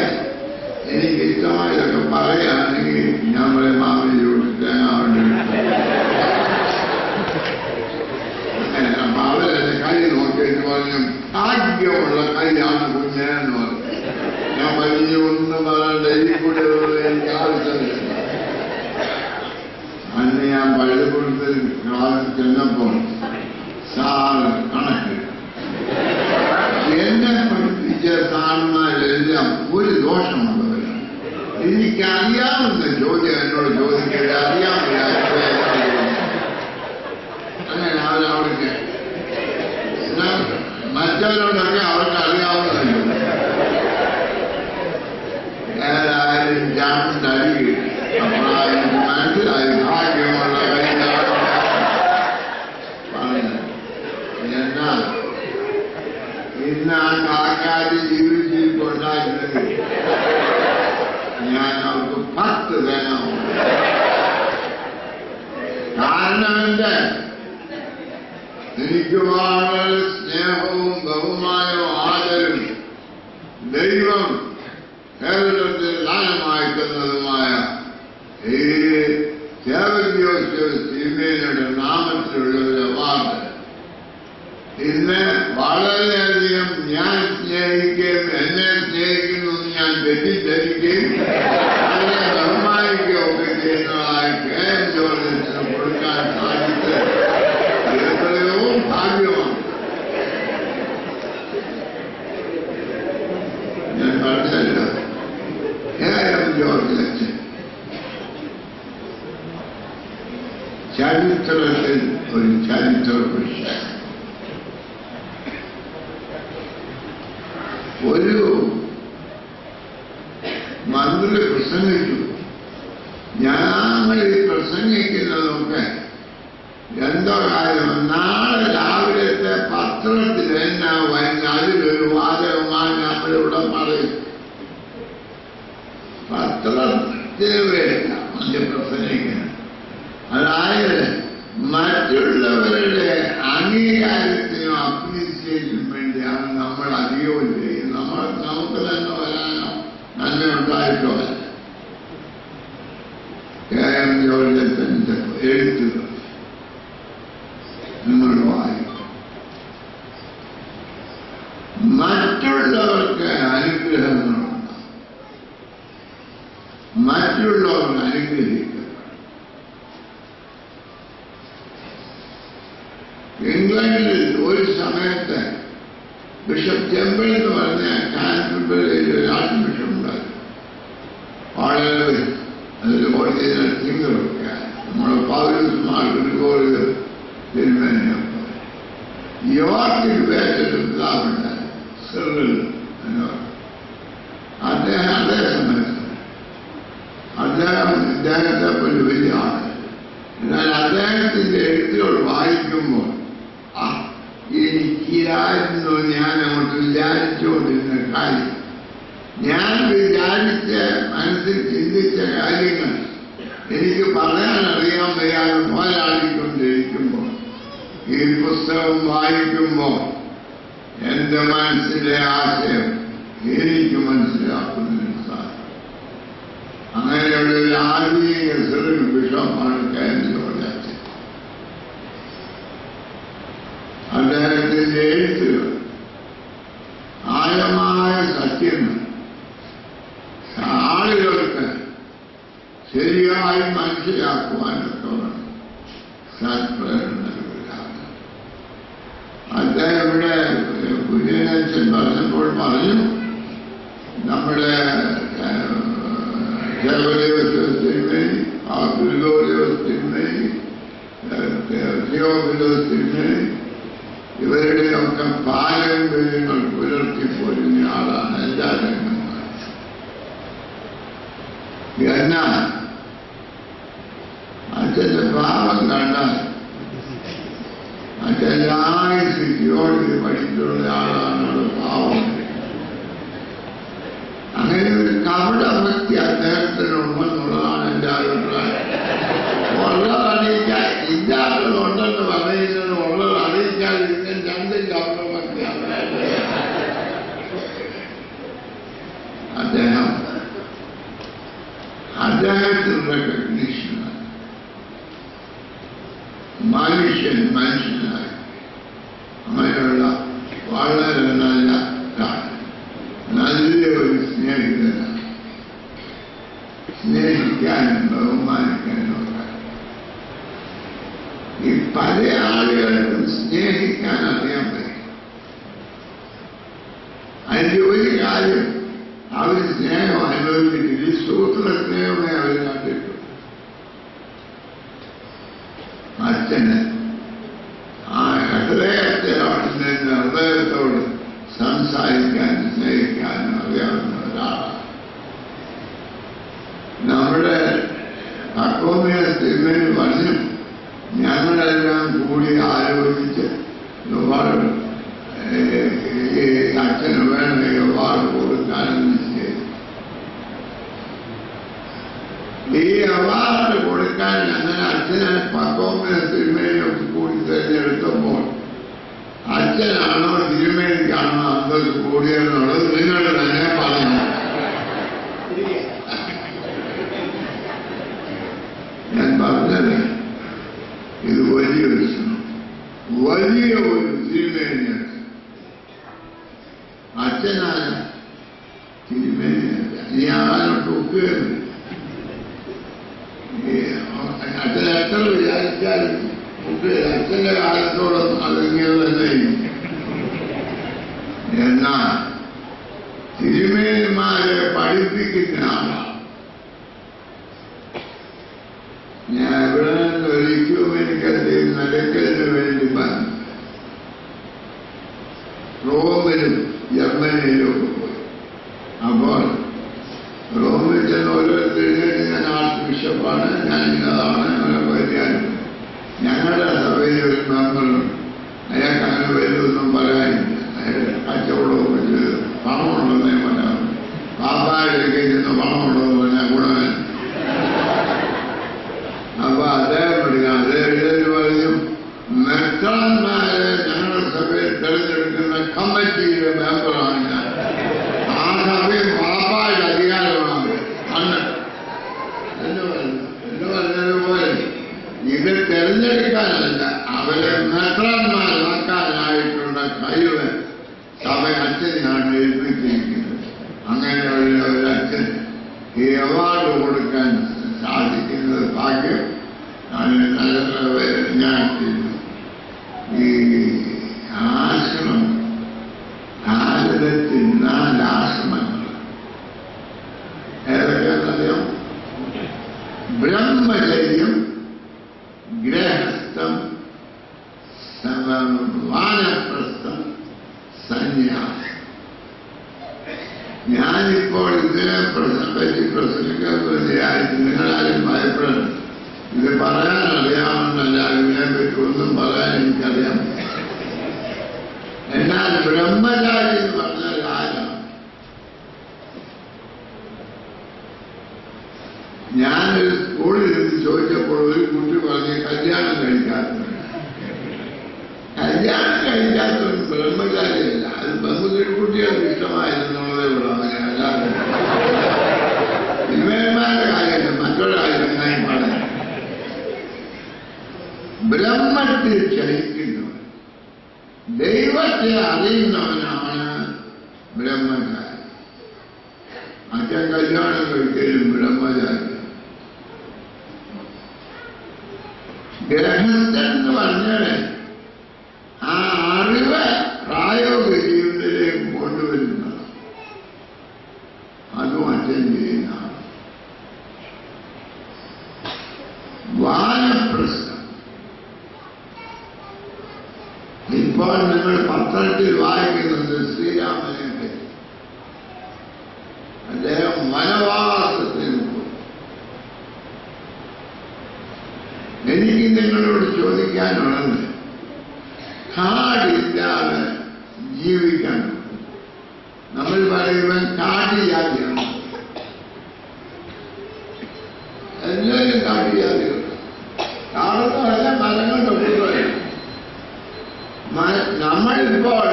എനിക്കിഷ്ടമായതൊക്കെ പറയുകയാണെങ്കിൽ ഞാൻ പറയും മാവിന്റെ ചോട്ടിൽ തേങ്ങ അവിടെ അപ്പൊ അവരെന്നെ കൈ നോക്കിയിട്ട് പറഞ്ഞു, ഭാഗ്യമുള്ള കൈയാണ് കുഞ്ഞെന്ന് പറഞ്ഞു. ഞാൻ വലിയ ഒന്നും പറയണ്ട, ഈ കൂടെ എനിക്ക് ആവശ്യമില്ല. അന്ന് ഞാൻ പള്ളിക്കൂടത്തിൽ ക്ലാസ്സിൽ ചെന്നപ്പോൾ സാറ് കണക്ക് എന്നെ പഠിപ്പിച്ച സാറന്മാരെല്ലാം ഒരു ദോഷമുള്ളവരാണ്. എനിക്കറിയാവുന്ന ചോദ്യം എന്നോട് ചോദിക്കരുത്, അറിയാവുന്ന അവരവർക്ക് മറ്റവരോടൊക്കെ അവർക്ക് അറിയാവുന്നതല്ല. ഏതായാലും ജാമിന്റെ അരി അപ്പോഴായിരുന്നു മനസ്സിലായി ഭാഗ്യമുള്ള കഴിഞ്ഞാണ് പറഞ്ഞത്. എന്നാൽ ഇന്ന് ആ കാക്കാരി ജീവിച്ചിരിപ്പുണ്ടായിരുന്നെങ്കിൽ ഞാൻ അവർക്ക് 10 തരാം. കാരണം എന്റെ എനിക്ക് വളരെ സ്നേഹവും ബഹുമാനവും ആദരവും ദൈവം കേരളത്തിൽ ദാനമായി തന്നതുമായ ഈ തിരുമേനിയുടെ നാമത്തിലുള്ള ഒരു അവാർഡ് ഇന്ന് വളരെയധികം ഞാൻ സ്നേഹിക്കുകയും എന്നെ സ്നേഹിക്കുന്നു ഞാൻ തെറ്റിദ്ധരിക്കുകയും അതിനെ ബഹുമാനിക്കുകയൊക്കെ ചെയ്യുന്നതായ KM ജോർജിന് കൊടുക്കാൻ സാധിച്ചത് എത്രയോ ഭാഗ്യമാണ്. ഞാൻ പറഞ്ഞല്ലോ KM ജോർജ് ചരിത്രത്തിൽ ഒരു ചരിത്ര പുരുഷൻ. ഒരു മന്ത്രി പ്രസംഗിച്ചു. ഞങ്ങൾ ഈ പ്രസംഗിക്കുന്നതൊക്കെ എന്തോ കാര്യം നാളെ രാവിലത്തെ പത്രത്തിൽ എന്നാ വരുന്ന അതിലൊരു വാചകമാണ് നമ്മളിവിടെ പറയും. പത്രത്തിന് വേണ്ട മന്ത്രി പ്രസംഗിക്കണം. അതായത് മറ്റുള്ളവരുടെ അംഗീകാരത്തിനും അപ്രീസിയേഷനും വേണ്ടിയാണ് നമ്മൾ അധികവും ചെയ്യുന്നത്. നമുക്ക് തന്നെ വരാനോ നന്മ ഉണ്ടായിട്ടോ അല്ല. KM ജോർജന്റെ എഴുത്തുകൾ നിങ്ങൾ വായിക്കും. മറ്റുള്ളവർക്ക് അനുഗ്രഹങ്ങളുണ്ട്, മറ്റുള്ളവർ അനുഗ്രഹിക്കും. ഇംഗ്ലണ്ടിൽ ഒരു സമയത്ത് ബിഷപ്പ് ടെമ്പിൾ എന്ന് പറഞ്ഞ കാൻറ്റർബറിയിൽ ഒരു ആർച്ച് ബിഷപ്പ് ഉണ്ടായിരുന്നു. വളരെ അതിൽ ഓർഡിനൽ തിങ്കളൊക്കെ നമ്മുടെ പൗരന്മാർ ഗ്രിഗോറിയോ തിരുമേനിയൊക്കെ യോർക്കിൽ വേറ്റൊരു പിതാവുണ്ട് സിറിൽ എന്ന് പറഞ്ഞു. അദ്ദേഹം അതേ സമയത്ത് ഇദ്ദേഹത്തെ ഒരു വലിയ ആണ്. എന്നാൽ അദ്ദേഹത്തിന്റെ എഴുത്തുകൾ വായിക്കുമ്പോൾ എനിക്കിതായിരുന്നു ഞാൻ അങ്ങോട്ട് വിചാരിച്ചുകൊണ്ടിരുന്ന കാര്യം, ഞാൻ വിചാരിച്ച മനസ്സിൽ ചിന്തിച്ച കാര്യങ്ങൾ എനിക്ക് പറയാനറിയാൻ വയ്യാതെ പോരാടിക്കൊണ്ടിരിക്കുമ്പോൾ ഈ പുസ്തകം വായിക്കുമ്പോൾ എന്റെ മനസ്സിലെ ആശയം എനിക്ക് മനസ്സിലാക്കുന്നതിന് സാധിക്കും. അങ്ങനെയുള്ള ഒരു ആത്മീയ സിറിൽ ബിഷപ്പാണ് KM ജോർജ്. അദ്ദേഹത്തിന്റെ എഴുത്തുകൾ ആഴമായ സത്യങ്ങൾ ആളുകൾക്ക് ശരിയായി മനസ്സിലാക്കുവാനൊക്കെ സത്പ്രേരണ നൽകുകയാണ്. അദ്ദേഹം ഇവിടെ കുര്യനച്ഛൻ പറഞ്ഞപ്പോൾ പറഞ്ഞു, നമ്മുടെ ദേവദേവസ്ഥിന്മേനി, ആ ഗുരുദേവസ്ഥിന്മേനി, തിരുമേനി ഇവരുടെയൊക്കെ പാരമ്പര്യങ്ങൾ പുലർത്തിപ്പോരുന്ന ആളാണ് എല്ലാ രംഗങ്ങളും. എന്നാൽ അച്ഛന്റെ ഭാവം കണ്ടാൽ അച്ഛനായി സിറ്റിയോട് പഠിച്ചിട്ടുള്ള ആളാണ് ഭാവം. അങ്ങനെ ഒരു കപടഭക്തി അദ്ദേഹത്തിനുണ്ടെന്നുള്ളതാണ് എൻ്റെ അഭിപ്രായം. ഉള്ളത് അറിയിക്കാൻ ഇല്ലാത്തതുണ്ടെന്ന് പറയുന്നത് ഉള്ളത് അറിയിക്കാതിരിക്കാൻ രണ്ടും കപടഭക്തിയാണ്. അദ്ദേഹത്തിന് റെക്കഗ്നീഷനാണ്. മനുഷ്യനായി അങ്ങനെയുള്ള വളരെ നല്ല നല്ലൊരു സ്നേഹിതനാണ്. സ്നേഹിക്കാനും ബഹുമാനിക്കാനും ഒക്കെ ഈ പല ആളുകൾക്കും സ്നേഹിക്കാൻ അറിയാൻ പറ്റും. അതിൻ്റെ ഒരു കാര്യം അവർ സ്നേഹം അനുഭവിച്ചിട്ടില്ല, സൂത്ര സ്നേഹമേ അവർ കണ്ടിട്ടുള്ളൂ. അച്ഛന് സംസാരിക്കാനും സ്നേഹിക്കാനും അറിയാവുന്ന ഒരാളാണ്. നമ്മുടെ പക്വമയ തിരുമേനി പറഞ്ഞു, ഞങ്ങളെല്ലാം കൂടി ആലോചിച്ച് ഒരുപാട് അച്ഛന് വേണം ഒരുപാട് കൊടുക്കാനും നിശ്ചയിച്ചു. ഈ അവാർഡ് കൊടുക്കാൻ അങ്ങനെ അച്ഛനെ പക്വമയ തിരുമേനിയൊക്കെ കൂടി തിരഞ്ഞെടുത്തപ്പോൾ അച്ഛനാണോ തിരുമേനിക്കാണോ അന്തസ് കൂടിയെന്നുള്ളത് നിങ്ങൾ തന്നെ പറഞ്ഞു. ഞാൻ പറഞ്ഞത് ഇത് വലിയൊരു വലിയ ഒരു തിരുമേനിയാണ്. അച്ഛനായ തിരുമേനിയല്ല. ഇനി ആകാനോട്ട് ഒക്കുകയാണ്. അച്ഛൻ എത്ര വിചാരിച്ചാലും ഒക്കുകയില്ല. അച്ഛൻ്റെ കാലത്തോളം അതിങ്ങനെ തന്നെ. എന്നാൽ തിരുമേനിമാരെ പഠിപ്പിക്കുന്ന ആളാണ്. ഞാൻ ഇവിടെ നിന്ന് ഒരിക്കലും എനിക്കദ്ദേഹം നടക്കലിന് വേണ്ടി പറഞ്ഞു. റോമിലും ജർമ്മനിയിലും ഒക്കെ പോയി. അപ്പോൾ റോമിൽ ചെന്ന് ഓരോരുത്തരും ഞാൻ ആർച്ച് ബിഷപ്പാണ്, ഞാൻ ഇന്നതാണ്, അങ്ങനെ പറയാൻ ഞങ്ങളുടെ സഭയിൽ ഒരു മെമ്പറും അയാൾക്ക് അങ്ങനെ വരുമെന്നും പറയാനില്ല. അയാളുടെ കച്ചവടമൊക്കെ ചെയ്ത് പണമുണ്ടെന്നേ പറയാം. പാപ്പായിലേക്ക് ചെന്ന് പണമുണ്ടെന്ന് പറഞ്ഞാൽ ഗുണമേ. അപ്പൊ അദ്ദേഹം പഠിക്കാം. അദ്ദേഹം പറഞ്ഞു, മെത്രാന്മാരെ ഞങ്ങളുടെ സഭയിൽ തെരഞ്ഞെടുക്കുന്ന കമ്മിറ്റിയിലെ മെമ്പറാണ് ഞാൻ. ആ സഭയിൽ പാപ്പായുടെ അധികാരമാണ്. അന്ന് എന്ന് പറഞ്ഞതുപോലെ ഇത് തെരഞ്ഞെടുക്കാനല്ല, അവരെ മെത്രാന്മാരാക്കാനായിട്ടുള്ള കഴിവ് സഭ അച്ഛനാണ് ഏൽപ്പിച്ചിരിക്കുന്നത്. അങ്ങനെയുള്ള ഒരു അച്ഛൻ ഈ അവാർഡ് കൊടുക്കാൻ സാധിക്കുന്നത് ഭാഗ്യം. ഞാൻ ഈ ആശ്രമം, ഭാരതത്തിൽ 4 ആശ്രമങ്ങൾ ഏതൊക്കെയാണെന്നറിയാം? ബ്രഹ്മചര്യം, ഗൃഹസ്ഥം, വാനപ്രസ്ഥം, സന്യാസം. ഞാനിപ്പോൾ ഇതിനെ പറ്റി പ്രസംഗിക്കാൻ വേണ്ടിയായിട്ട് നിങ്ങളാരും ഭയപ്പെടണം. ഇത് പറയാൻ അറിയാമെന്നല്ല, ഇതിനെപ്പറ്റി ഒന്നും പറയാൻ എനിക്കറിയാം. എന്നാൽ ബ്രഹ്മചാരി എന്ന് പറഞ്ഞാൽ ആരാണ്? ഞാനൊരു സ്കൂളിൽ നിന്ന് ചോദിച്ചപ്പോൾ ഒരു കുട്ടി പറഞ്ഞ് കല്യാണം കഴിക്കാത്തവൻ. കല്യാണം കഴിക്കാത്തവൻ ബ്രഹ്മചാരിയല്ല. അത് ബഹുദൂർ കുട്ടികൾക്ക് ഇഷ്ടമായിരുന്നുള്ളതേ ഉള്ളൂ. അങ്ങനെ അല്ലാതെ തിരുമേന്മാരുടെ കാര്യമല്ല, മറ്റൊരു കാര്യം എന്നായി പറഞ്ഞു. ബ്രഹ്മത്തിൽ ചലിക്കുന്നവൻ, ദൈവത്തെ അറിയുന്നവനാണ് ബ്രഹ്മചാരി. അച്ഛൻ കല്യാണം കഴിക്കലും ബ്രഹ്മചാരി. ഗൃഹസ്ഥൻ എന്ന് പറഞ്ഞാൽ ആ അറിവ് പ്രായോഗിക ജീവിതത്തിലേക്ക് കൊണ്ടുവരുന്നതാണ്. അതും അച്ഛൻ ചെയ്യുന്നതാണ്. വാനപ്രസ്ഥം. ഇപ്പോൾ നിങ്ങൾ പത്രത്തിൽ വായിക്കുന്നത് ശ്രീരാമനെ പറ്റി. അദ്ദേഹം വനവാസത്തിന് പോയി. എനിക്ക് നിങ്ങളോട് ചോദിക്കാനുള്ളത്, കാടില്ലാതെ ജീവിക്കാൻ നമ്മൾ പറയുവാൻ കാട്ടുജാതിയാണ്. എല്ലാവരും കാട്ടുജാതികൾ. കാടെന്നല്ല, മരങ്ങൾ തൊട്ടുപോയി. നമ്മളിപ്പോൾ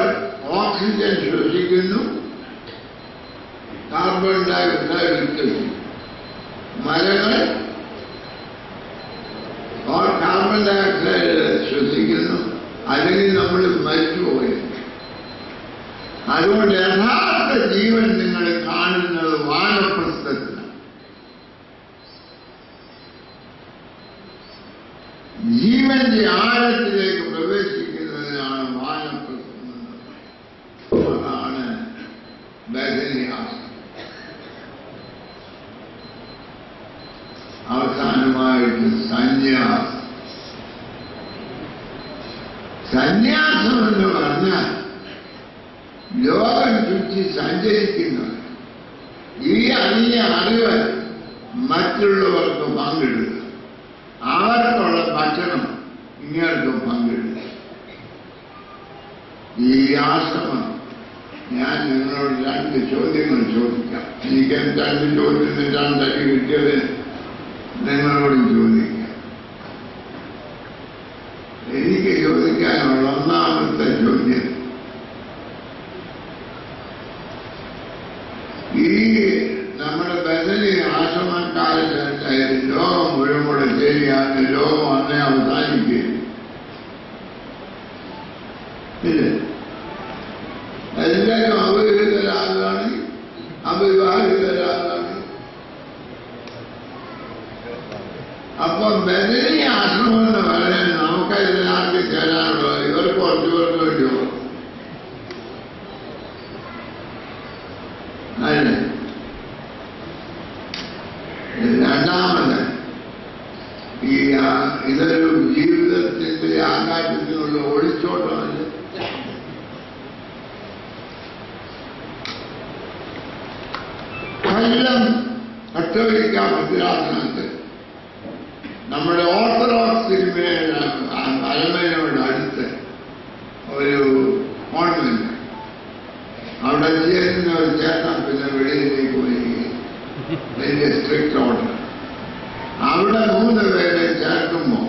ഓക്സിജൻ ശ്വസിക്കുന്നു, കാർബൺ ഡയോക്സൈഡ് വിൽക്കുന്നു. മരങ്ങൾ കാർബൺ ഡയോക്സൈഡ് ശ്വസിക്കുന്നു, അല്ലെങ്കിൽ നമ്മൾ മരിച്ചുപോയി. അതുകൊണ്ട് യഥാർത്ഥ ജീവൻ നിങ്ങൾ കാണുന്നത് വാനപ്രസ്ഥത്തിലാണ്. ജീവന്റെ ആഴത്തിലേക്ക് പ്രവേശിക്കുന്നതിനാണ് വാനപ്രസ്ഥം. അതാണ് ബദരിയാസം. അവസാനമായിട്ട് സന്യാസം. സന്യാസം എന്ന് പറഞ്ഞാൽ ലോകം ചുറ്റി സഞ്ചരിക്കുന്നത് ഈ അറിവ് മറ്റുള്ളവർക്ക് പങ്കിടുക, അവർക്കുള്ള ഭക്ഷണം ഇങ്ങോട്ട് പങ്കിടുക. ഈ ആശ്രമം ഞാൻ നിങ്ങളോട് 2 ചോദ്യങ്ങൾ ചോദിക്കാം. എനിക്ക് 2 ചോദ്യത്തിന് 2 അടി കിട്ടിയത് നിങ്ങളോടും ചോദിക്കാം. എനിക്ക് ചോദിക്കാനുള്ള ഒന്നാമത്തെ ചോദ്യം, ഈ നമ്മുടെ ബദലി ആശ്രമക്കാരുടെ ലോകം മുഴുവൻ ശരിയാണ്, ലോകം അന്നേ അവസാനിക്കുകയും ഇല്ലേ? എല്ലാവരും അവിഹിതരാകാണ്, അവിവാഹിതരാകാണ്. അപ്പം ബദലി ആശ്രമം എന്ന് പറയാൻ നമുക്ക് ഇതിനകത്ത് ചേരാനുള്ളൂ. ഇവർക്ക് കുറച്ച് പേർക്ക് വേണ്ടിയോ അല്ലേ? രണ്ടാമത്, ഇതൊരു ജീവിതത്തിന്റെ ആകാശത്തിനുള്ള ഒളിച്ചോട്ടമല്ല. കൊല്ലം കത്തോലിക്ക ഭദ്രാസനത്തിൽ നമ്മുടെ ഓർത്തഡോക്സ് തിരുമേനിയുടെ അരമനയോട് അടുത്ത് ഒരു കോൺവെന്റ്, അവിടെ ചേരുന്ന ഒരു ചേട്ടൻ പിന്നെ വെളിയിലേക്ക് വരികയും വലിയ സ്ട്രിക്റ്റ് ഓർഡർ. അവിടെ 3 പേരെ ചേർക്കുമ്പോൾ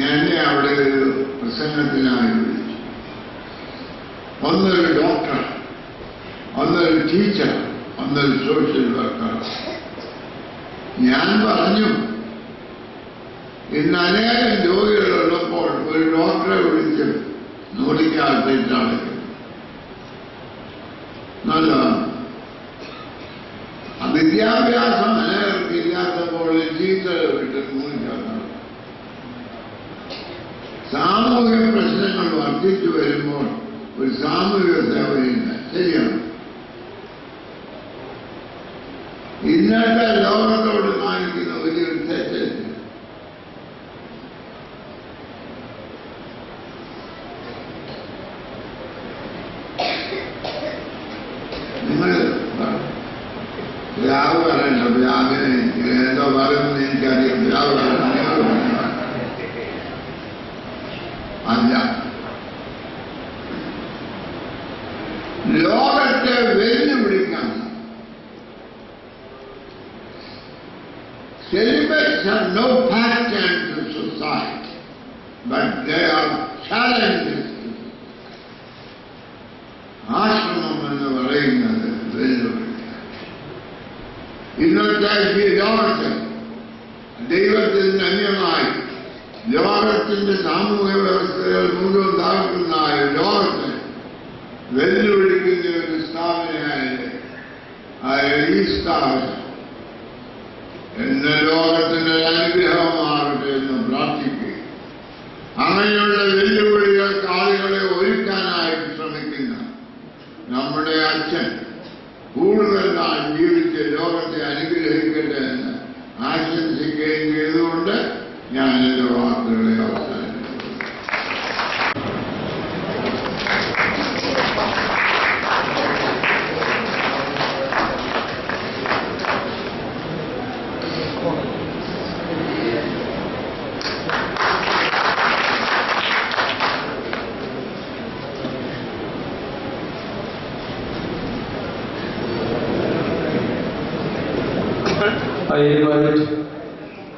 എന്നെ അവിടെ ഒരു പ്രസംഗത്തിനായി വിളിച്ചു. ഒന്നൊരു ഡോക്ടർ, ഒന്നൊരു ടീച്ചർ, ഒന്നൊരു സോഷ്യൽ വർക്കർ. ഞാൻ പറഞ്ഞു, ഇന്ന് അനേകം രോഗികളുള്ളപ്പോൾ ഒരു ഡോക്ടറെ വിളിച്ച് നൂറിക്കാലത്തേക്കാണ് നല്ലതാണ്. വിദ്യാഭ്യാസം അനേകർക്ക് ഇല്ലാത്തപ്പോൾ ടീച്ചറെ വിട്ട് നൂറിക്കാലാണ്. സാമൂഹിക പ്രശ്നങ്ങൾ വർദ്ധിച്ചു വരുമ്പോൾ ഒരു സാമൂഹിക സേവയില്ല. ശരിയാണ്. ഇന്നത്തെ ലോകത്തോട് കാണിക്കുന്ന വലിയൊരു തെറ്റ് നിങ്ങൾ വ്യാവ് പറയണ്ട. വ്യാവിനെ എന്തോ പറയുന്നത് എനിക്കറിയാം. വ്യാവ് അല്ല, ലോകത്തെ വെല്ലുവിളിക്കാൻ celibates have no pattern to society, but they are challenges. ആശ്രമം എന്ന് പറയുന്നത് വെല്ലുവിളിയാണ്. ഇന്നത്തെ ഈ ലോകത്ത് ദൈവത്തിന് അന്യമായി ലോകത്തിന്റെ സാമൂഹ്യ വ്യവസ്ഥകൾ മുഴുവൻ തകർക്കുന്ന ലോകത്തെ വെല്ലുവിളിക്കുന്ന ഒരു സ്ഥാപനമായ ഈ സ്ഥാപനം എന്ന ലോകത്തിന്റെ അനുഗ്രഹമാകട്ടെ എന്ന് പ്രാർത്ഥിക്കുക. അങ്ങനെയുള്ള വെല്ലുവിളികൾക്ക് ആളുകളെ ഒരുക്കാനായിട്ട് ശ്രമിക്കുന്ന നമ്മുടെ അച്ഛൻ കൂടുതൽ നാൾ ജീവിച്ച് ലോകത്തെ അനുഗ്രഹിക്കട്ടെ എന്ന് ആശംസിക്കുകയും ചെയ്തുകൊണ്ട് ഞാൻ എന്റെ വാക്കുകളെ അവസാനിപ്പിക്കുന്നു. I invite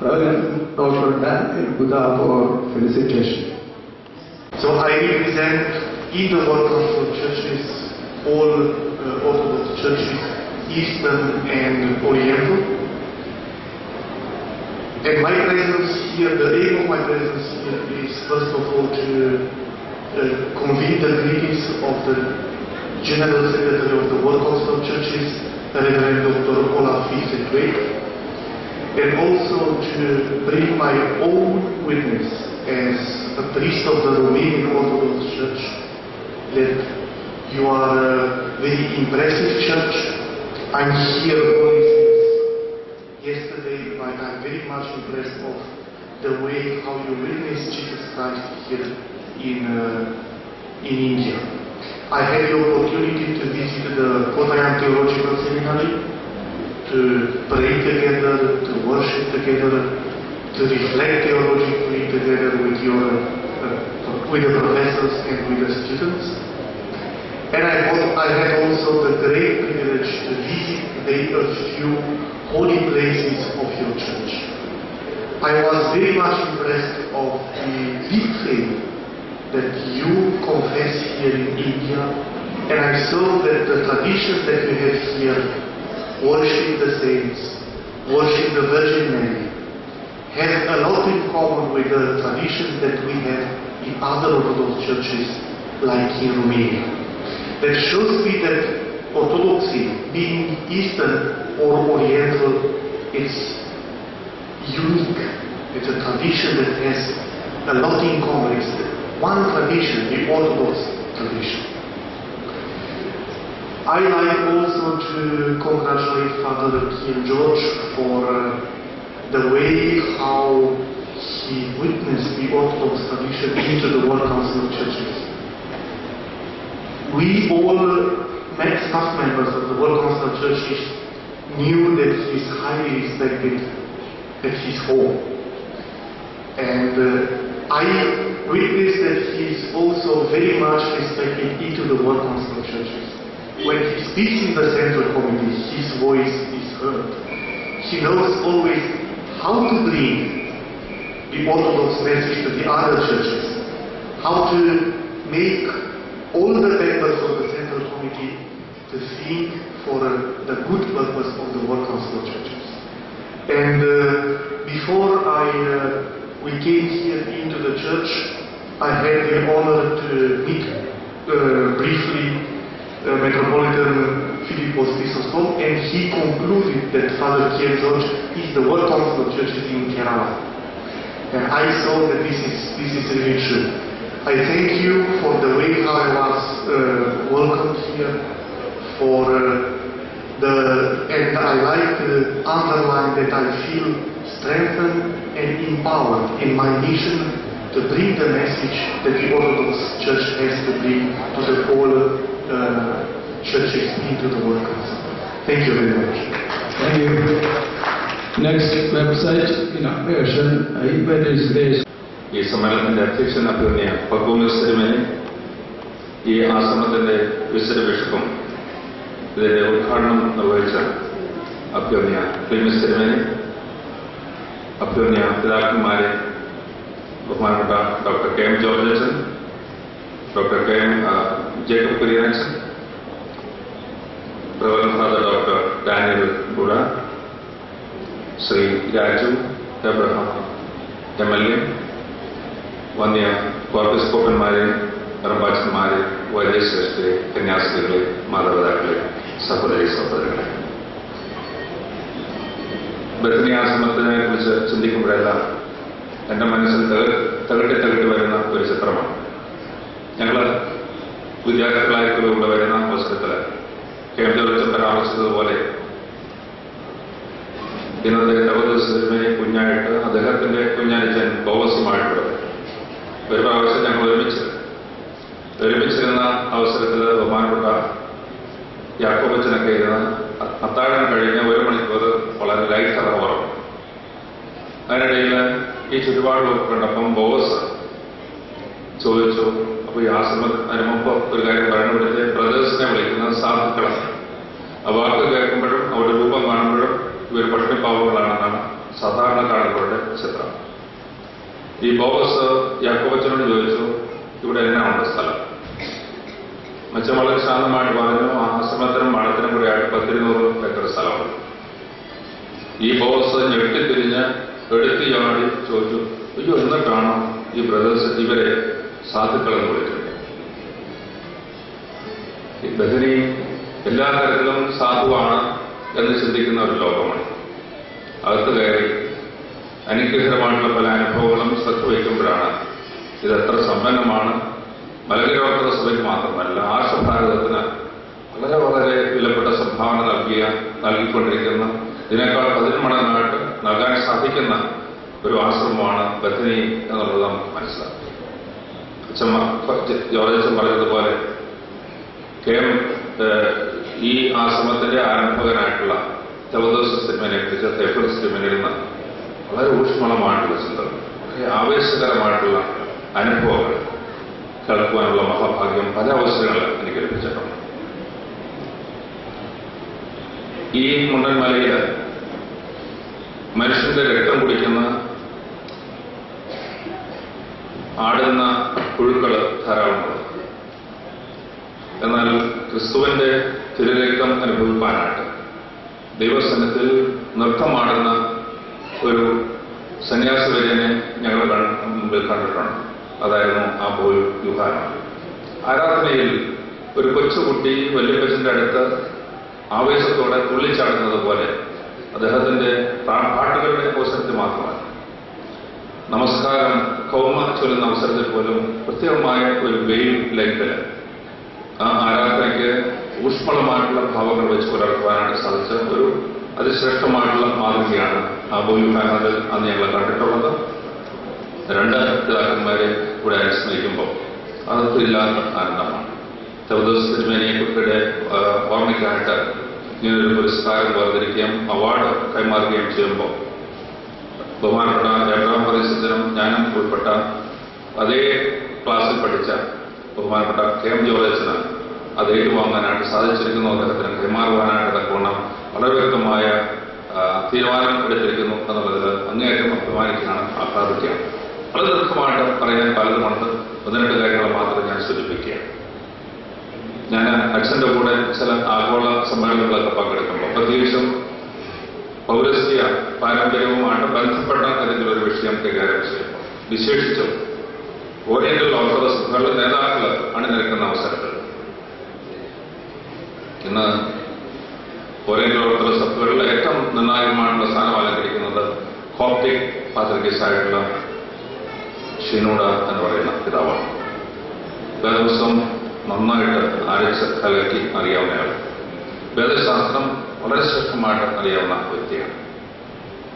Reverend Dr. Daniel Buddha for felicitation. So I represent in the work of the churches, all Orthodox churches, Eastern and Oriental. And my presence here, the aim of my presence here is first of all to convey the greetings of the General Secretary of the World Council of Churches, Reverend Dr. Olaf Wiesenthal, and also to bring my own witness as a priest of the Romanian Orthodox Church that you are a very impressive church. I'm here only since yesterday, but I'm very much impressed of the way how you witness Jesus Christ here in India. I had the opportunity to visit the Kottayam Theological Seminary, to pray together, to worship together, to reflect theologically together with the professors and with the students. And I had also the great privilege to visit a few holy places of your church. I was very much impressed of the big faith that you confess here in India, and I saw that the traditions that we have here, worship the saints, worship the Virgin Mary, have a lot in common with the traditions that we have in other Orthodox churches, like in Romania. That shows me that Orthodoxy, being Eastern or Oriental, it's unique. It's a tradition that has a lot in common. It's one tradition, the Orthodox tradition. I like also to congratulate Father Kiel George for the way how he witnessed the Orthodox tradition into the World Council of Churches. We all staff members of the World Council of Churches knew that he is highly respected at his home. And I witnessed that he is also very much respected into the World Council of Churches. When he speaks in the Central Committee, his voice is heard. He knows always how to bring the Orthodox message to the other churches, how to make all the members of the Central Committee to think for the good purpose of the World Council of Churches. And before we came here into the church, I had the honor to meet briefly Metropolitan Philippos Chrysostom, and he concluded that Father Kiel George is the World Council of Churches in Kerala. And I saw that this is really true. I thank you for the way how I was welcomed here, and I like to underline that I feel strengthened and empowered in my mission to bring the message that the Orthodox Church has to bring to the whole churches into the World Council. Thank you very much. Thank you. Next website inauguration event is this. ഈ സമ്മേളനത്തിന്റെ അധ്യക്ഷൻ അഭ്യർത്ഥന പർവൂമിസ് തിരുമേനി, ഈ ആശ്രമത്തിന്റെ വിശുദ്ധ ബിഷപ്പും ഇതിന്റെ ഉദ്ഘാടനം നിർവഹിച്ച അഭ്യർത്ഥന ക്ലീമിസ് തിരുമേനി, അഭ്യർത്ഥന പിതാക്കന്മാരെ, ബഹുമാനപ്പെട്ട ഡോക്ടർ കെ എം ജോർജ് അച്ഛൻ, ഡോക്ടർ കെ എം ജേക്കബ് കുര്യനച്ഛൻ, റവറൻ ഫാദർ ഡോക്ടർ ഡാനിയൽ ഗുഡ, ശ്രീ രാജു എബ്രഹാം MLA, വന്യ കോർപ്പിസ്കോപ്പന്മാരെ, റംബാച്ചന്മാരെ, വൈദ്യശ്രേഷ്ഠരെ, കന്യാസ്ത്രീകളെ, മാതാപിതാക്കളെ, സഹോദരി സഹോദരങ്ങളെ, ബethany ആശ്രമത്തിനെ കുറിച്ച് ചിന്തിക്കുമ്പോഴെല്ലാം എൻ്റെ മനസ്സിൽ തകട്ടി വരുന്ന ഒരു ചിത്രമാണ്. ഞങ്ങൾ വിദ്യാർത്ഥികളായിട്ട് ഇവിടെ വരുന്ന അവസരത്തിൽ കേന്ദ്രത്തിൽ പരാമർശിച്ചതുപോലെ ഇന്നത്തെ തപസ്വരമേ കുഞ്ഞായിട്ട് അദ്ദേഹത്തിന്റെ കുഞ്ഞാനിച്ചൻ ബോവസുമായിട്ട് ഒരു പ്രാവശ്യം ഞങ്ങൾ ഒരുമിച്ചിരുന്ന അവസരത്തിൽ ബഹുമാനപ്പെട്ട യാക്കോബച്ചനൊക്കെ ഇരുന്ന് അത്താഴം കഴിഞ്ഞ 1 മണിക്കൂർ വളരെ ലൈറ്റ് ഉറങ്ങും. അതിനിടയിൽ ഈ ചുറ്റുപാട് കണ്ടപ്പം ബോവസ് ചോദിച്ചു, അപ്പോൾ ഈ അതിന് മുമ്പ് ഒരു കാര്യം പറഞ്ഞുകൊടുത്ത് ബ്രദേഴ്സിനെ വിളിക്കുന്ന സാധുക്കളാണ്. ആ വാക്ക് കേൾക്കുമ്പോഴും അവരുടെ രൂപം കാണുമ്പോഴും ഇവർ പട്ടിണിപ്പാവുകളാണെന്നാണ് സാധാരണ കാണുന്നവരുടെ ചിത്രം. ഈ ബോവസ് യാക്കോബച്ചനോട് ചോദിച്ചു, ഇവിടെ എങ്ങനെയാണ് സ്ഥലം? മച്ചം വളരെ ശാന്തമായിട്ട് പറഞ്ഞു, ആശ്രമത്തിനും മഠത്തിനും കൂടെ ആയിട്ട് 100-200 ഏക്കർ സ്ഥലമുണ്ട്. ഈ ബോവസ് ഞെട്ടിത്തിരിഞ്ഞ് എടുത്ത് ചാടി ചോദിച്ചു, അയ്യോ എന്നിട്ടാണോ ഈ ബ്രദേഴ്സ് ഇവരെ സാധുക്കളെന്ന് വിളിക്കുന്നത്? ഈ ബഥനി എല്ലാ തരത്തിലും സാധുവാണ് എന്ന് ചിന്തിക്കുന്ന ഒരു ലോകമാണ്. അകത്ത് കയറി അനുഗ്രഹമായിട്ടുള്ള പല അനുഭവങ്ങളും ശ്രദ്ധ വയ്ക്കുമ്പോഴാണ് ഇതെത്ര സമ്പന്നമാണ്. മലങ്കര ഓർത്തഡോക്സ് സഭയ്ക്ക് മാത്രമല്ല ആർഷഭാരതത്തിന് വളരെ വളരെ വിലപ്പെട്ട സംഭാവന നൽകിക്കൊണ്ടിരിക്കുന്ന, ഇതിനേക്കാൾ 10 മടങ്ങായിട്ട് നൽകാൻ സാധിക്കുന്ന ഒരു ആശ്രമമാണ് ബഥനി എന്നുള്ളത് നമുക്ക് മനസ്സിലാക്കും. ജോർജ് അച്ഛൻ പറഞ്ഞതുപോലെ ഈ ആശ്രമത്തിന്റെ ആരംഭകനായിട്ടുള്ള തെവദോസ് തിരുമേനിയെ കുറിച്ച് തെഫിൽസ് തിരുമേനിയിൽ നിന്ന് വളരെ ഊഷ്മളമായിട്ടുള്ള ചിന്തകൾ, ആവേശകരമായിട്ടുള്ള അനുഭവങ്ങൾ കേൾക്കുവാനുള്ള മഹാഭാഗ്യം പല അവസരങ്ങളും എനിക്ക് ലഭിച്ചിട്ടുണ്ട്. ഈ മുണ്ടൻമലയിൽ മനുഷ്യന്റെ രക്തം കുടിക്കുന്ന ആടുന്ന പുഴുക്കൾ ധാരാളമുണ്ട്. എന്നാൽ ക്രിസ്തുവിന്റെ തിരുരക്തം അനുഭവിക്കാനായിട്ട് ദൈവസന്നിധിയിൽ നൃത്തമാടുന്ന ഒരു സന്യാസിവര്യനെ ഞങ്ങൾ മുമ്പിൽ കണ്ടിട്ടുണ്ട്. അതായിരുന്നു ആ പോൽ യുഹാനം. ആരാധനയിൽ ഒരു കൊച്ചുകുട്ടി വല്യപ്പച്ചന്റെ അടുത്ത് ആവേശത്തോടെ തുള്ളിച്ചാടുന്നത് പോലെ അദ്ദേഹത്തിന്റെ പാട്ടുകളുടെ അവസരത്തിൽ മാത്രമല്ല, നമസ്കാരം കൗമ ചൊല്ലുന്ന അവസരത്തിൽ പോലും പ്രത്യേകമായ ഒരു വെയിൽ ലൈഫില് ആ ആരാധനയ്ക്ക് ഊഷ്മളമായിട്ടുള്ള ഭാവങ്ങൾ വെച്ച് പുലർത്തുവാനായിട്ട് സാധിച്ച ഒരു അതിശ്രേഷ്ഠമായിട്ടുള്ള മാതൃകയാണ് ആ ബോയുഹാനത്തിൽ അന്ന് ഞങ്ങൾ കണ്ടിട്ടുള്ളത്. രണ്ട് പിതാക്കന്മാരെ കൂടെ അനുസ്മരിക്കുമ്പോൾ അത് ഇല്ലാത്ത ആനന്ദമാണ്. തെവദോസ് തിരുമേനിയെ കുറിയുടെ ഓർമ്മയ്ക്കായിട്ട് ഇങ്ങനൊരു പുരസ്കാരം വേർതിരിക്കുകയും അവാർഡ് കൈമാറുകയും ചെയ്യുമ്പോൾ ബഹുമാനപ്പെട്ട എബ്രഹാം പരിസ്ഥിതിനും ഞാനും ഉൾപ്പെട്ട അതേ ക്ലാസ്സിൽ പഠിച്ച ബഹുമാനപ്പെട്ട KM ജോർജന് അത് ഏറ്റുവാങ്ങാനായിട്ട് സാധിച്ചിരിക്കുന്നു. അദ്ദേഹത്തിന് കൈമാറുവാനായിട്ട് തക്കവണ്ണം വളരെ വ്യക്തമായ തീരുമാനം എടുത്തിരിക്കുന്നു എന്നുള്ളതിൽ അങ്ങേയറ്റം അഭിമാനിക്കുകയാണ്, ആഹ്ലാദിക്കുകയാണ്. വളരെ ദീർഘമായിട്ട് പറയാൻ പലതുമുണ്ട്. ഒന്ന് രണ്ട് കാര്യങ്ങൾ മാത്രം ഞാൻ സൂചിപ്പിക്കുകയാണ്. ഞാൻ അച്ഛൻ്റെ കൂടെ ചില ആഗോള സമ്മേളനങ്ങളൊക്കെ പങ്കെടുക്കുമ്പോൾ പ്രത്യേകിച്ചും പൗരസ്ത്യ പാരമ്പര്യവുമായിട്ട് ബന്ധപ്പെട്ട ഏതെങ്കിലും ഒരു വിഷയം കൈകാര്യം ചെയ്യുമ്പോൾ വിശേഷിച്ചും ഓറിയന്റൽ ഓർത്തഡോക്സ് സഭകളുടെ നേതാക്കൾ അണിനിരക്കുന്ന അവസരത്തിൽ ഇന്ന് ഓറിയന്റൽ ഓർത്തഡോക്സ് സഭകളിൽ ഏറ്റവും നിർണായകമായിട്ടുള്ള സ്ഥാനം അലങ്കരിക്കുന്നത് കോപ്റ്റിക് പാത്രികീസായിട്ടുള്ള ഷിനൂഡ എന്ന് പറയുന്ന പിതാവാണ്. വേദപുസ്തകം നന്നായിട്ട് അരച്ച് കലക്കി അറിയാവുന്നയാൾ, വേദശാസ്ത്രം വളരെ ശ്രേഷ്ഠമായിട്ട് അറിയാവുന്ന വ്യക്തിയാണ്.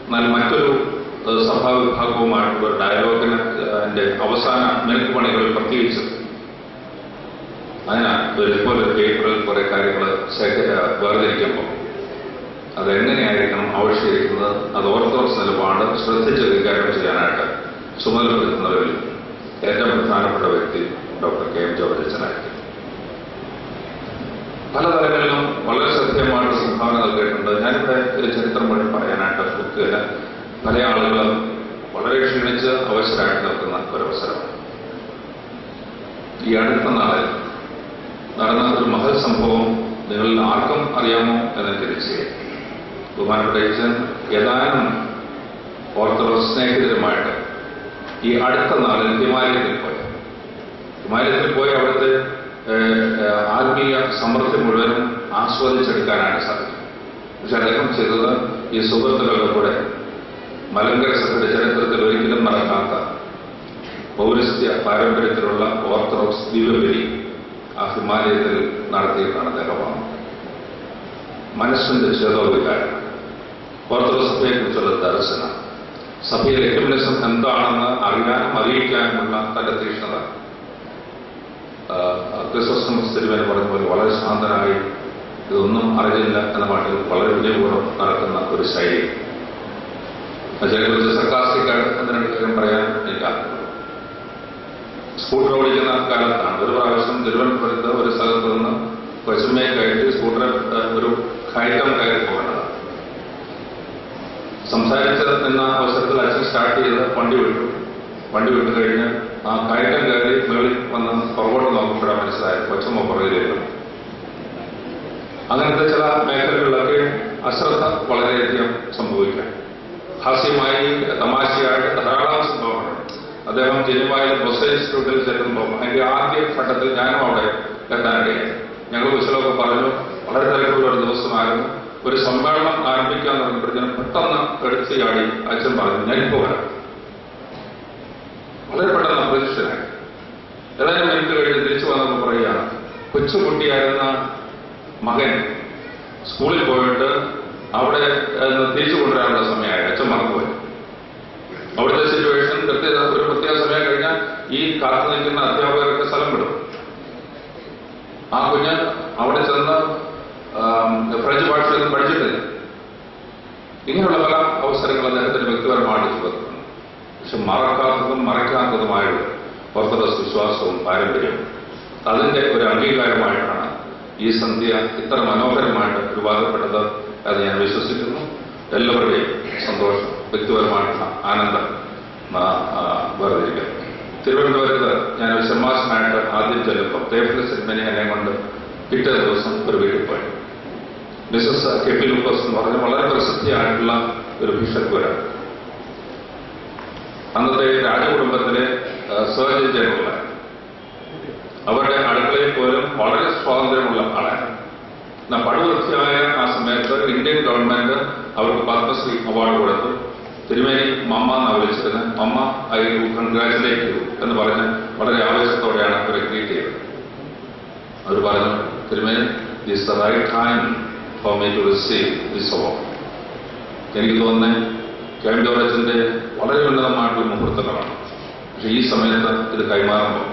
എന്നാൽ മറ്റൊരു സഭാവിഭാഗവുമായിട്ടുള്ള ഒരു ഡയലോഗിന്റെ അവസാന മേൽപ്പണികളിൽ പ്രത്യേകിച്ചും അതിന് ഇതുപോലെ പേപ്പറിൽ കുറെ കാര്യങ്ങൾ വേർതിരിക്കുമ്പോൾ അതെങ്ങനെയായിരിക്കണം ആവിഷ്കരിക്കുന്നത്, അത് ഓർത്തഡോക്സ് നിലപാട് ശ്രദ്ധിച്ച് കൈകാര്യം ചെയ്യാനായിട്ട് ചുമതലപ്പെടുത്തുന്നവരിൽ ഏറ്റവും പ്രധാനപ്പെട്ട വ്യക്തി ഡോക്ടർ KM ജോർജനായിരിക്കും. പല തലങ്ങളിലും വളരെ ശ്രദ്ധേയമായിട്ട് സംഭാവന നൽകിയിട്ടുണ്ട്. ഞാനിവിടെ ഒരു ചരിത്രം വഴി പറയാനായിട്ട് ഒക്കുകയില്ല. പല ആളുകളും വളരെ ക്ഷീണിച്ച് അവശരായിട്ട് നിൽക്കുന്ന ഒരവസരം. ഈ അടുത്ത നാളിൽ നടന്ന ഒരു മഹൽ സംഭവം നിങ്ങളിൽ ആർക്കും അറിയാമോ എന്ന് തിരിച്ചറിയാം. ബഹുമാനപ്പെട്ട അച്ഛൻ ഏതാനും ഓർത്തഡോക്സ് സ്നേഹിതരുമായിട്ട് ഈ അടുത്ത നാളിൽ ഹിമാലയത്തിൽ പോയി അവിടുത്തെ ആത്മീയ സമൃദ്ധി മുഴുവനും ആസ്വദിച്ചെടുക്കാനായിട്ട് സാധിക്കും. പക്ഷെ അദ്ദേഹം ചെയ്തത് ഈ സുഹൃത്തുക്കളുടെ കൂടെ മലങ്കര സഭയുടെ ചരിത്രത്തിൽ ഒരിക്കലും നടക്കാത്ത പൗരസ്ത്യ പാരമ്പര്യത്തിലുള്ള ഓർത്തഡോക്സ് ദിവ്യബലി ആ ഹിമാലയത്തിൽ നടത്തിയിട്ടാണ് അദ്ദേഹമാണ്. മനസ്സിന്റെ ചേതോവികാരം, ഓർത്തഡോക്സ് സഭയെക്കുറിച്ചുള്ള ദർശനം, സഭയിലെ എക്യുമെനിസം എന്താണെന്ന് അറിയാനും അറിയിക്കാനുമുള്ള തന്റെ തീക്ഷ്ണത, ക്രിസ്തുമസ് തിരുമേനി പറഞ്ഞ പോലെ വളരെ ശാന്തനായി ഇതൊന്നും അറിയില്ല എന്ന മട്ടിൽ വളരെ വിജയപൂർവ്വം നടക്കുന്ന ഒരു ശൈലി. അതിനെക്കുറിച്ച് സർക്കാസ്റ്റിക്കായിട്ട് ഒന്ന് രണ്ട് കാര്യം പറയാൻ എനിക്ക് സ്കൂട്ടർ ഓടിക്കുന്ന കാലത്താണ് ഒരു പ്രാവശ്യം തിരുവനന്തപുരത്ത് ഒരു സ്ഥലത്ത് നിന്ന് പശുമയെ കയറ്റി സ്കൂട്ടർ ഒരു കയറ്റം കയറി പോകേണ്ടത്. സംസാരിച്ച് നിന്ന അവസരത്തിൽ അച്ഛൻ സ്റ്റാർട്ട് ചെയ്ത് വണ്ടി വിട്ടു കഴിഞ്ഞ് ആ കയറ്റം കയറി മേളിൽ വന്ന് പുറകോട്ട് നോക്കുമ്പോഴാണ് മനസ്സിലായത് കൊച്ചമ്മ പുറകിലേക്ക്. അങ്ങനത്തെ ചില മേഖലകളിലൊക്കെ അശ്രദ്ധ വളരെയധികം സംഭവിക്കാം. ഹാസ്യമായി തമാശയായിട്ട് ധാരാളം സംഭവങ്ങളുണ്ട്. അദ്ദേഹം ജനുവായിൽ ബൊസ ഇൻസ്റ്റിറ്റ്യൂട്ടിൽ ചെല്ലുമ്പോൾ അതിന്റെ ആദ്യ ഘട്ടത്തിൽ ഞാനും അവിടെ എത്താനിടയായി. ഞങ്ങൾ കുശലമൊക്കെ പറഞ്ഞു. വളരെ തിരക്കുള്ള ഒരു ദിവസമായിരുന്നു. ഒരു സമ്മേളനം ആരംഭിക്കാൻ തുടങ്ങുമ്പോഴത്തേനും പെട്ടെന്ന് എടുത്തിയാടി അച്ഛൻ പറഞ്ഞു, ഞാനിപ്പോൾ വരാം. വളരെ പെട്ടെന്ന് അപ്രതീക്ഷിതനായി. ഏതാനും മിനിറ്റ് കഴിഞ്ഞ് തിരിച്ചു വന്നപ്പോൾ പറയുകയാണ്, കൊച്ചുകുട്ടിയായിരുന്ന മകൻ സ്കൂളിൽ പോയിട്ട് അവിടെ തിരിച്ചു കൊണ്ടുവരാനുള്ള സമയമായി. അച്ഛൻ മറന്നുപോയി. അവിടുത്തെ സിറ്റുവേഷൻ ഒരു പ്രത്യേക സമയം കഴിഞ്ഞാൽ ഈ കാത്തു നിൽക്കുന്ന അധ്യാപകർക്ക് സ്ഥലം വിടും. ആ കുഞ്ഞ് അവിടെ ചെന്ന് ഫ്രഞ്ച് ഭാഷയൊന്നും പഠിച്ചിട്ടില്ല. ഇങ്ങനെയുള്ള പല അവസരങ്ങൾ അദ്ദേഹത്തിന് വ്യക്തിപരമായിട്ട് സുഖത്തുണ്ട്. പക്ഷെ മറക്കാത്തതും മറയ്ക്കാത്തതുമായുള്ള ഓർത്തഡോക്സ് വിശ്വാസവും പാരമ്പര്യവും അതിൻ്റെ ഒരു അംഗീകാരമായിട്ടാണ് ഈ സന്ധ്യ ഇത്ര മനോഹരമായിട്ട് രൂപാന്തരപ്പെട്ടത് എന്ന് ഞാൻ വിശ്വസിക്കുന്നു. എല്ലാവരുടെയും സന്തോഷം, വ്യക്തിപരമായിട്ടുള്ള ആനന്ദം വേർതിരിക്കുന്നു. തിരുവനന്തപുരത്ത് ഞാൻ ഒരു ഷമ്മാസനായിട്ട് ആദ്യം ചെല്ലുമ്പോൾ തേഫിലെ സെന്മനി എന്നെ കൊണ്ട് പിറ്റേ ദിവസം ഒരു വീട്ടിൽ പോയി. മിസസ് കെ പി ലൂക്കോസ് എന്ന് പറഞ്ഞ വളരെ പ്രസിദ്ധിയായിട്ടുള്ള ഒരു ബിഷപ്പുരാണ്. അന്നത്തെ രാജകുടുംബത്തിലെ സർജൻ ജനറലാണ്. അവരുടെ അടുക്കളയിൽ പോലും വളരെ സ്വാതന്ത്ര്യമുള്ള ആളാണ്. പടുവൃത്തിയായ ആ സമയത്ത് ഇന്ത്യൻ ഗവൺമെന്റ് അവർക്ക് പത്മശ്രീ അവാർഡ് കൊടുത്തു. തിരുമേനി മമ്മ എന്നാണ് വിളിച്ചിരുന്നത്. മമ്മ ഐ യു കൺഗ്രാറ്റുലേറ്റ് യു എന്ന് പറഞ്ഞ് വളരെ ആവേശത്തോടെയാണ് അവരെ ട്രീറ്റ് ചെയ്തത്. അവർ പറഞ്ഞു, തിരുമേനി this the right time for me to receive this award. എനിക്ക് തോന്നുന്നത് കെ എം ജോർജിന്റെ വളരെ ഉന്നതമായിട്ടുള്ള മുഹൂർത്തങ്ങളാണ്. പക്ഷെ ഈ സമയത്ത് ഇത് കൈമാറുമ്പോൾ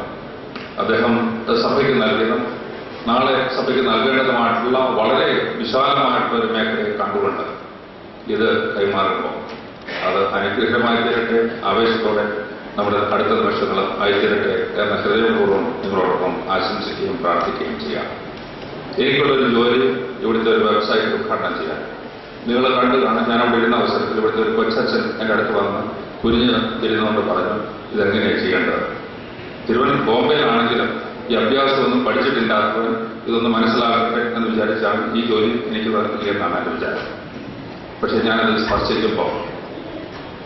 അദ്ദേഹം സഭയ്ക്ക് നൽകിയതും നാളെ സഭയ്ക്ക് നൽകേണ്ടതുമായിട്ടുള്ള വളരെ വിശാലമായിട്ടുള്ള ഒരു മേഖലയെ കണ്ടുകൊണ്ട് ഇത് കൈമാറുമ്പോൾ അത് അനുഗ്രഹമായി തീരട്ടെ, ആവേശത്തോടെ നമ്മുടെ അടുത്ത നിമിഷങ്ങൾ ആയിത്തീരട്ടെ എന്ന ഹൃദയപൂർവ്വം നിങ്ങളോടൊപ്പം ആശംസിക്കുകയും പ്രാർത്ഥിക്കുകയും ചെയ്യാം. എനിക്കുള്ളൊരു ജോലി ഇവിടുത്തെ ഒരു വെബ്സൈറ്റ് ഉദ്ഘാടനം ചെയ്യാൻ. നിങ്ങൾ കണ്ടു കാണാൻ ഞാൻ അവിടെ ഇരുന്ന അവസരത്തിൽ ഇവിടുത്തെ ഒരു കൊച്ചച്ഛൻ എൻ്റെ അടുത്ത് വന്ന് കുരിഞ്ഞ് ഇരുന്നുകൊണ്ട് പറഞ്ഞു, ഇതെങ്ങനെയാണ് ചെയ്യേണ്ടത്. ബോംബെയിലാണെങ്കിലും ഈ അഭ്യാസമൊന്നും പഠിച്ചിട്ടില്ലാത്തവൻ ഇതൊന്ന് മനസ്സിലാകട്ടെ എന്ന് വിചാരിച്ചാണ് ഈ ജോലി എനിക്ക് നൽകിയെന്നാണ് എൻ്റെ വിചാരം. പക്ഷെ ഞാനത് സ്പർശിക്കുമ്പോൾ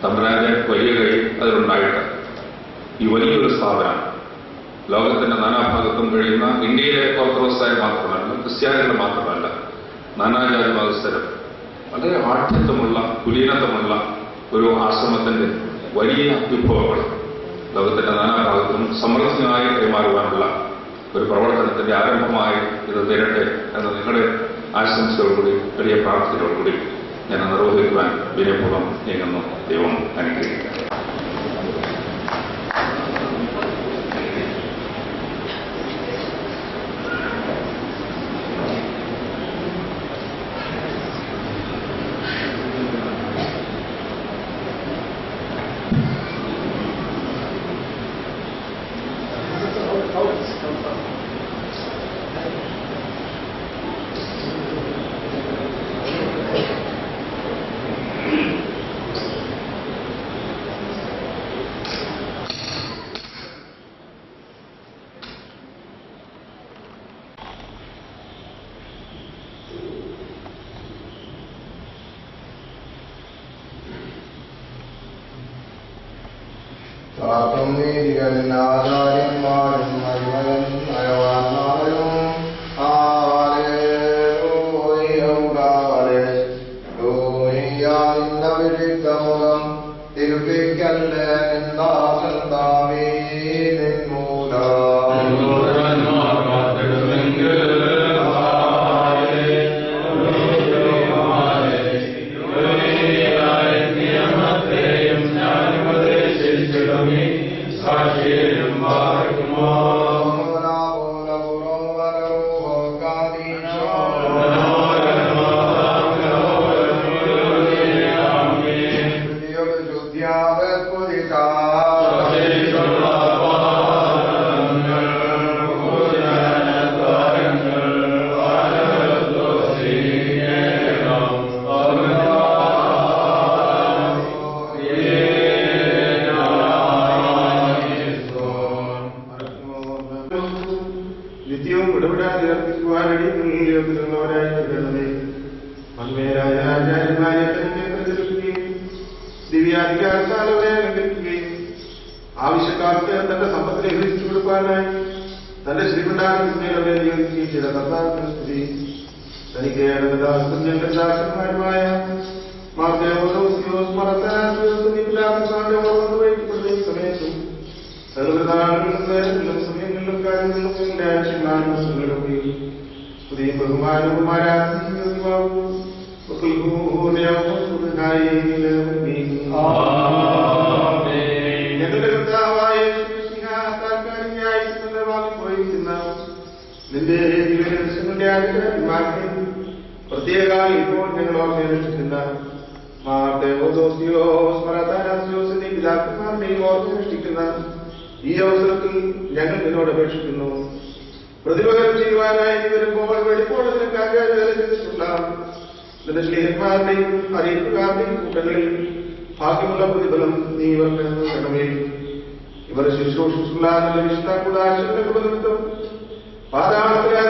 തമ്പുരാന്റെ വലിയ കൈ അതിലുണ്ടായിട്ട് ഈ വലിയൊരു സ്ഥാപനം ലോകത്തിന്റെ നാനാഭാഗത്തും കഴിയുന്ന ഇന്ത്യയിലെ ഓർത്തഡോക്സായ മാത്രമല്ല, ക്രിസ്ത്യാനികൾ മാത്രമല്ല, നാനാജാതി മതസ്ഥരും വളരെ ആഠ്യത്വമുള്ള കുലീനത്വമുള്ള ഒരു ആശ്രമത്തിന്റെ വലിയ വിഭവങ്ങൾ ലോകത്തിന്റെ നാനാഭാഗത്തും സമൃദ്ധിയായി കൈമാറുവാനുള്ള ഒരു പ്രവർത്തനത്തിന്റെ ആരംഭമായി ഇത് തീരട്ടെ എന്ന നിങ്ങളുടെ ആശംസയോടുകൂടി വലിയ പ്രാർത്ഥനയോടുകൂടി ഞാൻ നിർവഹിക്കുവാൻ വിനയപൂർവ്വം നീങ്ങുന്നു. ദൈവം അനുഗ്രഹിക്കട്ടെ. ആചാര്യന്മാരും നയവാന്മാരും അഭിഷിക്തമുഖം തിരുപ്പിക്കല്ലേ നിന്ദാസന്താവേ നിന്മൂല ആവശ്യക്കാർക്ക് തന്റെ സമ്പത്തിനെ ഗ്രഹിച്ചു കൊടുക്കാനായി തന്റെ ശ്രീമണ്ടാകുന്നതിനെ നിയോഗിക്കുകയും ചെയ്ത കർത്താവിന്റെ സ്തുതി തനിക്ക് ദാസന്മാരുമായ സമയത്തും സർവ്വതാളുകളിലും സമയങ്ങളിലും കാര്യങ്ങളിലും പുതിയ ബഹുമാനവും ആരാധനയും ഞങ്ങളുടെ കർത്താവായ താൽക്കാലികമായി പോയിരിക്കുന്ന നിന്റെ അയച്ചാൽ പ്രത്യേക ഇപ്പോൾ ഞങ്ങളോ നിരക്ഷിക്കുന്ന പിതാക്കന്മാരുടെയും ഓർമ്മ ഈ അവസരത്തിൽ ഞങ്ങൾ നിന്നോട് അപേക്ഷിക്കുന്നു. പ്രതിപകരം ചെയ്യുവാനായി വരുമ്പോൾ വെളിപ്പോടത്തിന് കാര്യമായിട്ടുള്ള സ്നേഹന്മാരുടെയും അറിയിപ്പുകാരുടെയും കൂട്ടങ്ങളിൽ ഭാഗ്യമുള്ള പ്രതിഫലം നീ ഇവർക്ക് നൽകണമേ. ഇവർ ശുശ്രൂഷിച്ചുള്ള വിശുദ്ധ കുടുംബം പാതാളത്തിലെ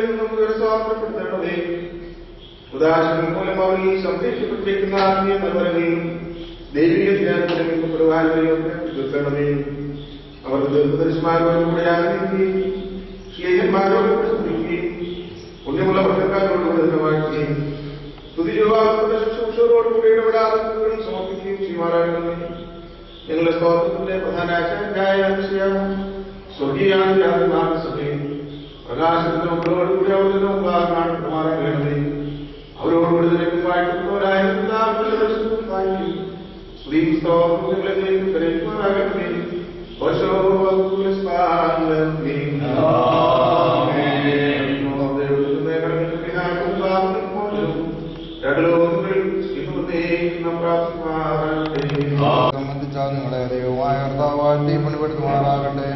നിന്നും സ്വാതന്ത്ര്യപ്പെടുത്തണമേ. ഉദാഹരണം മൂലം അവർ ഈ സംരക്ഷിക്കപ്പെട്ടിരിക്കുന്ന ആത്മീയ നിർവഹണയും ദൈവിക ജ്ഞാനത്തിലും പെടുവാനും തീർക്കണമേ. അവർക്ക് ദീർഘദർശന്മാരോടുകൂടെ ആഗ്രഹിക്കുകയും സ്നേഹന്മാരോട് ശ്രദ്ധിക്കുകയും പുണ്യമുള്ള ഭക്തക്കാരോടുകൂടെ വാഴ്ത്തുകയും സ്തുതിജോവാക്കുന്ന ശുശ്രൂഷകളോടുകൂടി ഇടപെടാതെ സമർപ്പിക്കുകയും ചെയ്യുമാറാകണമേ. ഞങ്ങളുടെ സ്തോത്രത്തിന്റെ പ്രധാന ആചാര്യായ സ്വർഗീയാസഭയും പ്രകാശത്തിന്റെ മക്കളോടുകൂടി അവരുടെ മുമ്പാകണമേ. അവരോടുകൂടി നിരക്കുമായിട്ടുള്ളവരായ സംബന്ധിച്ചാൽ നിങ്ങളെ ദൈവമായ കർത്താവാഴ്ത്തി പണിപ്പെടുത്തുമാറാകട്ടെ.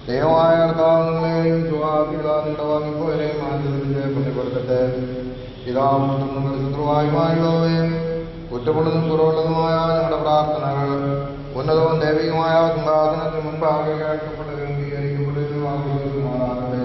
ദൈവമായ കർത്താവുകളെയും നിങ്ങളുടെ വാങ്ങിപ്പോരെയും ആചരിച്ച് പണിപ്പെടുത്തട്ടെ. പിതാവുന്നതും ശത്രുവായുമായുള്ളവയും കുറ്റമുള്ളതും കുറവുള്ളതുമായ ഞങ്ങളുടെ പ്രാർത്ഥനകൾ ഉന്നതവും ദൈവികമായ സിംഹാസനത്തിന് മുൻപാകെ കേൾക്കപ്പെടുകയും സ്വീകരിക്കപ്പെടുകയും ആഗ്രഹിക്കുമാറാകട്ടെ.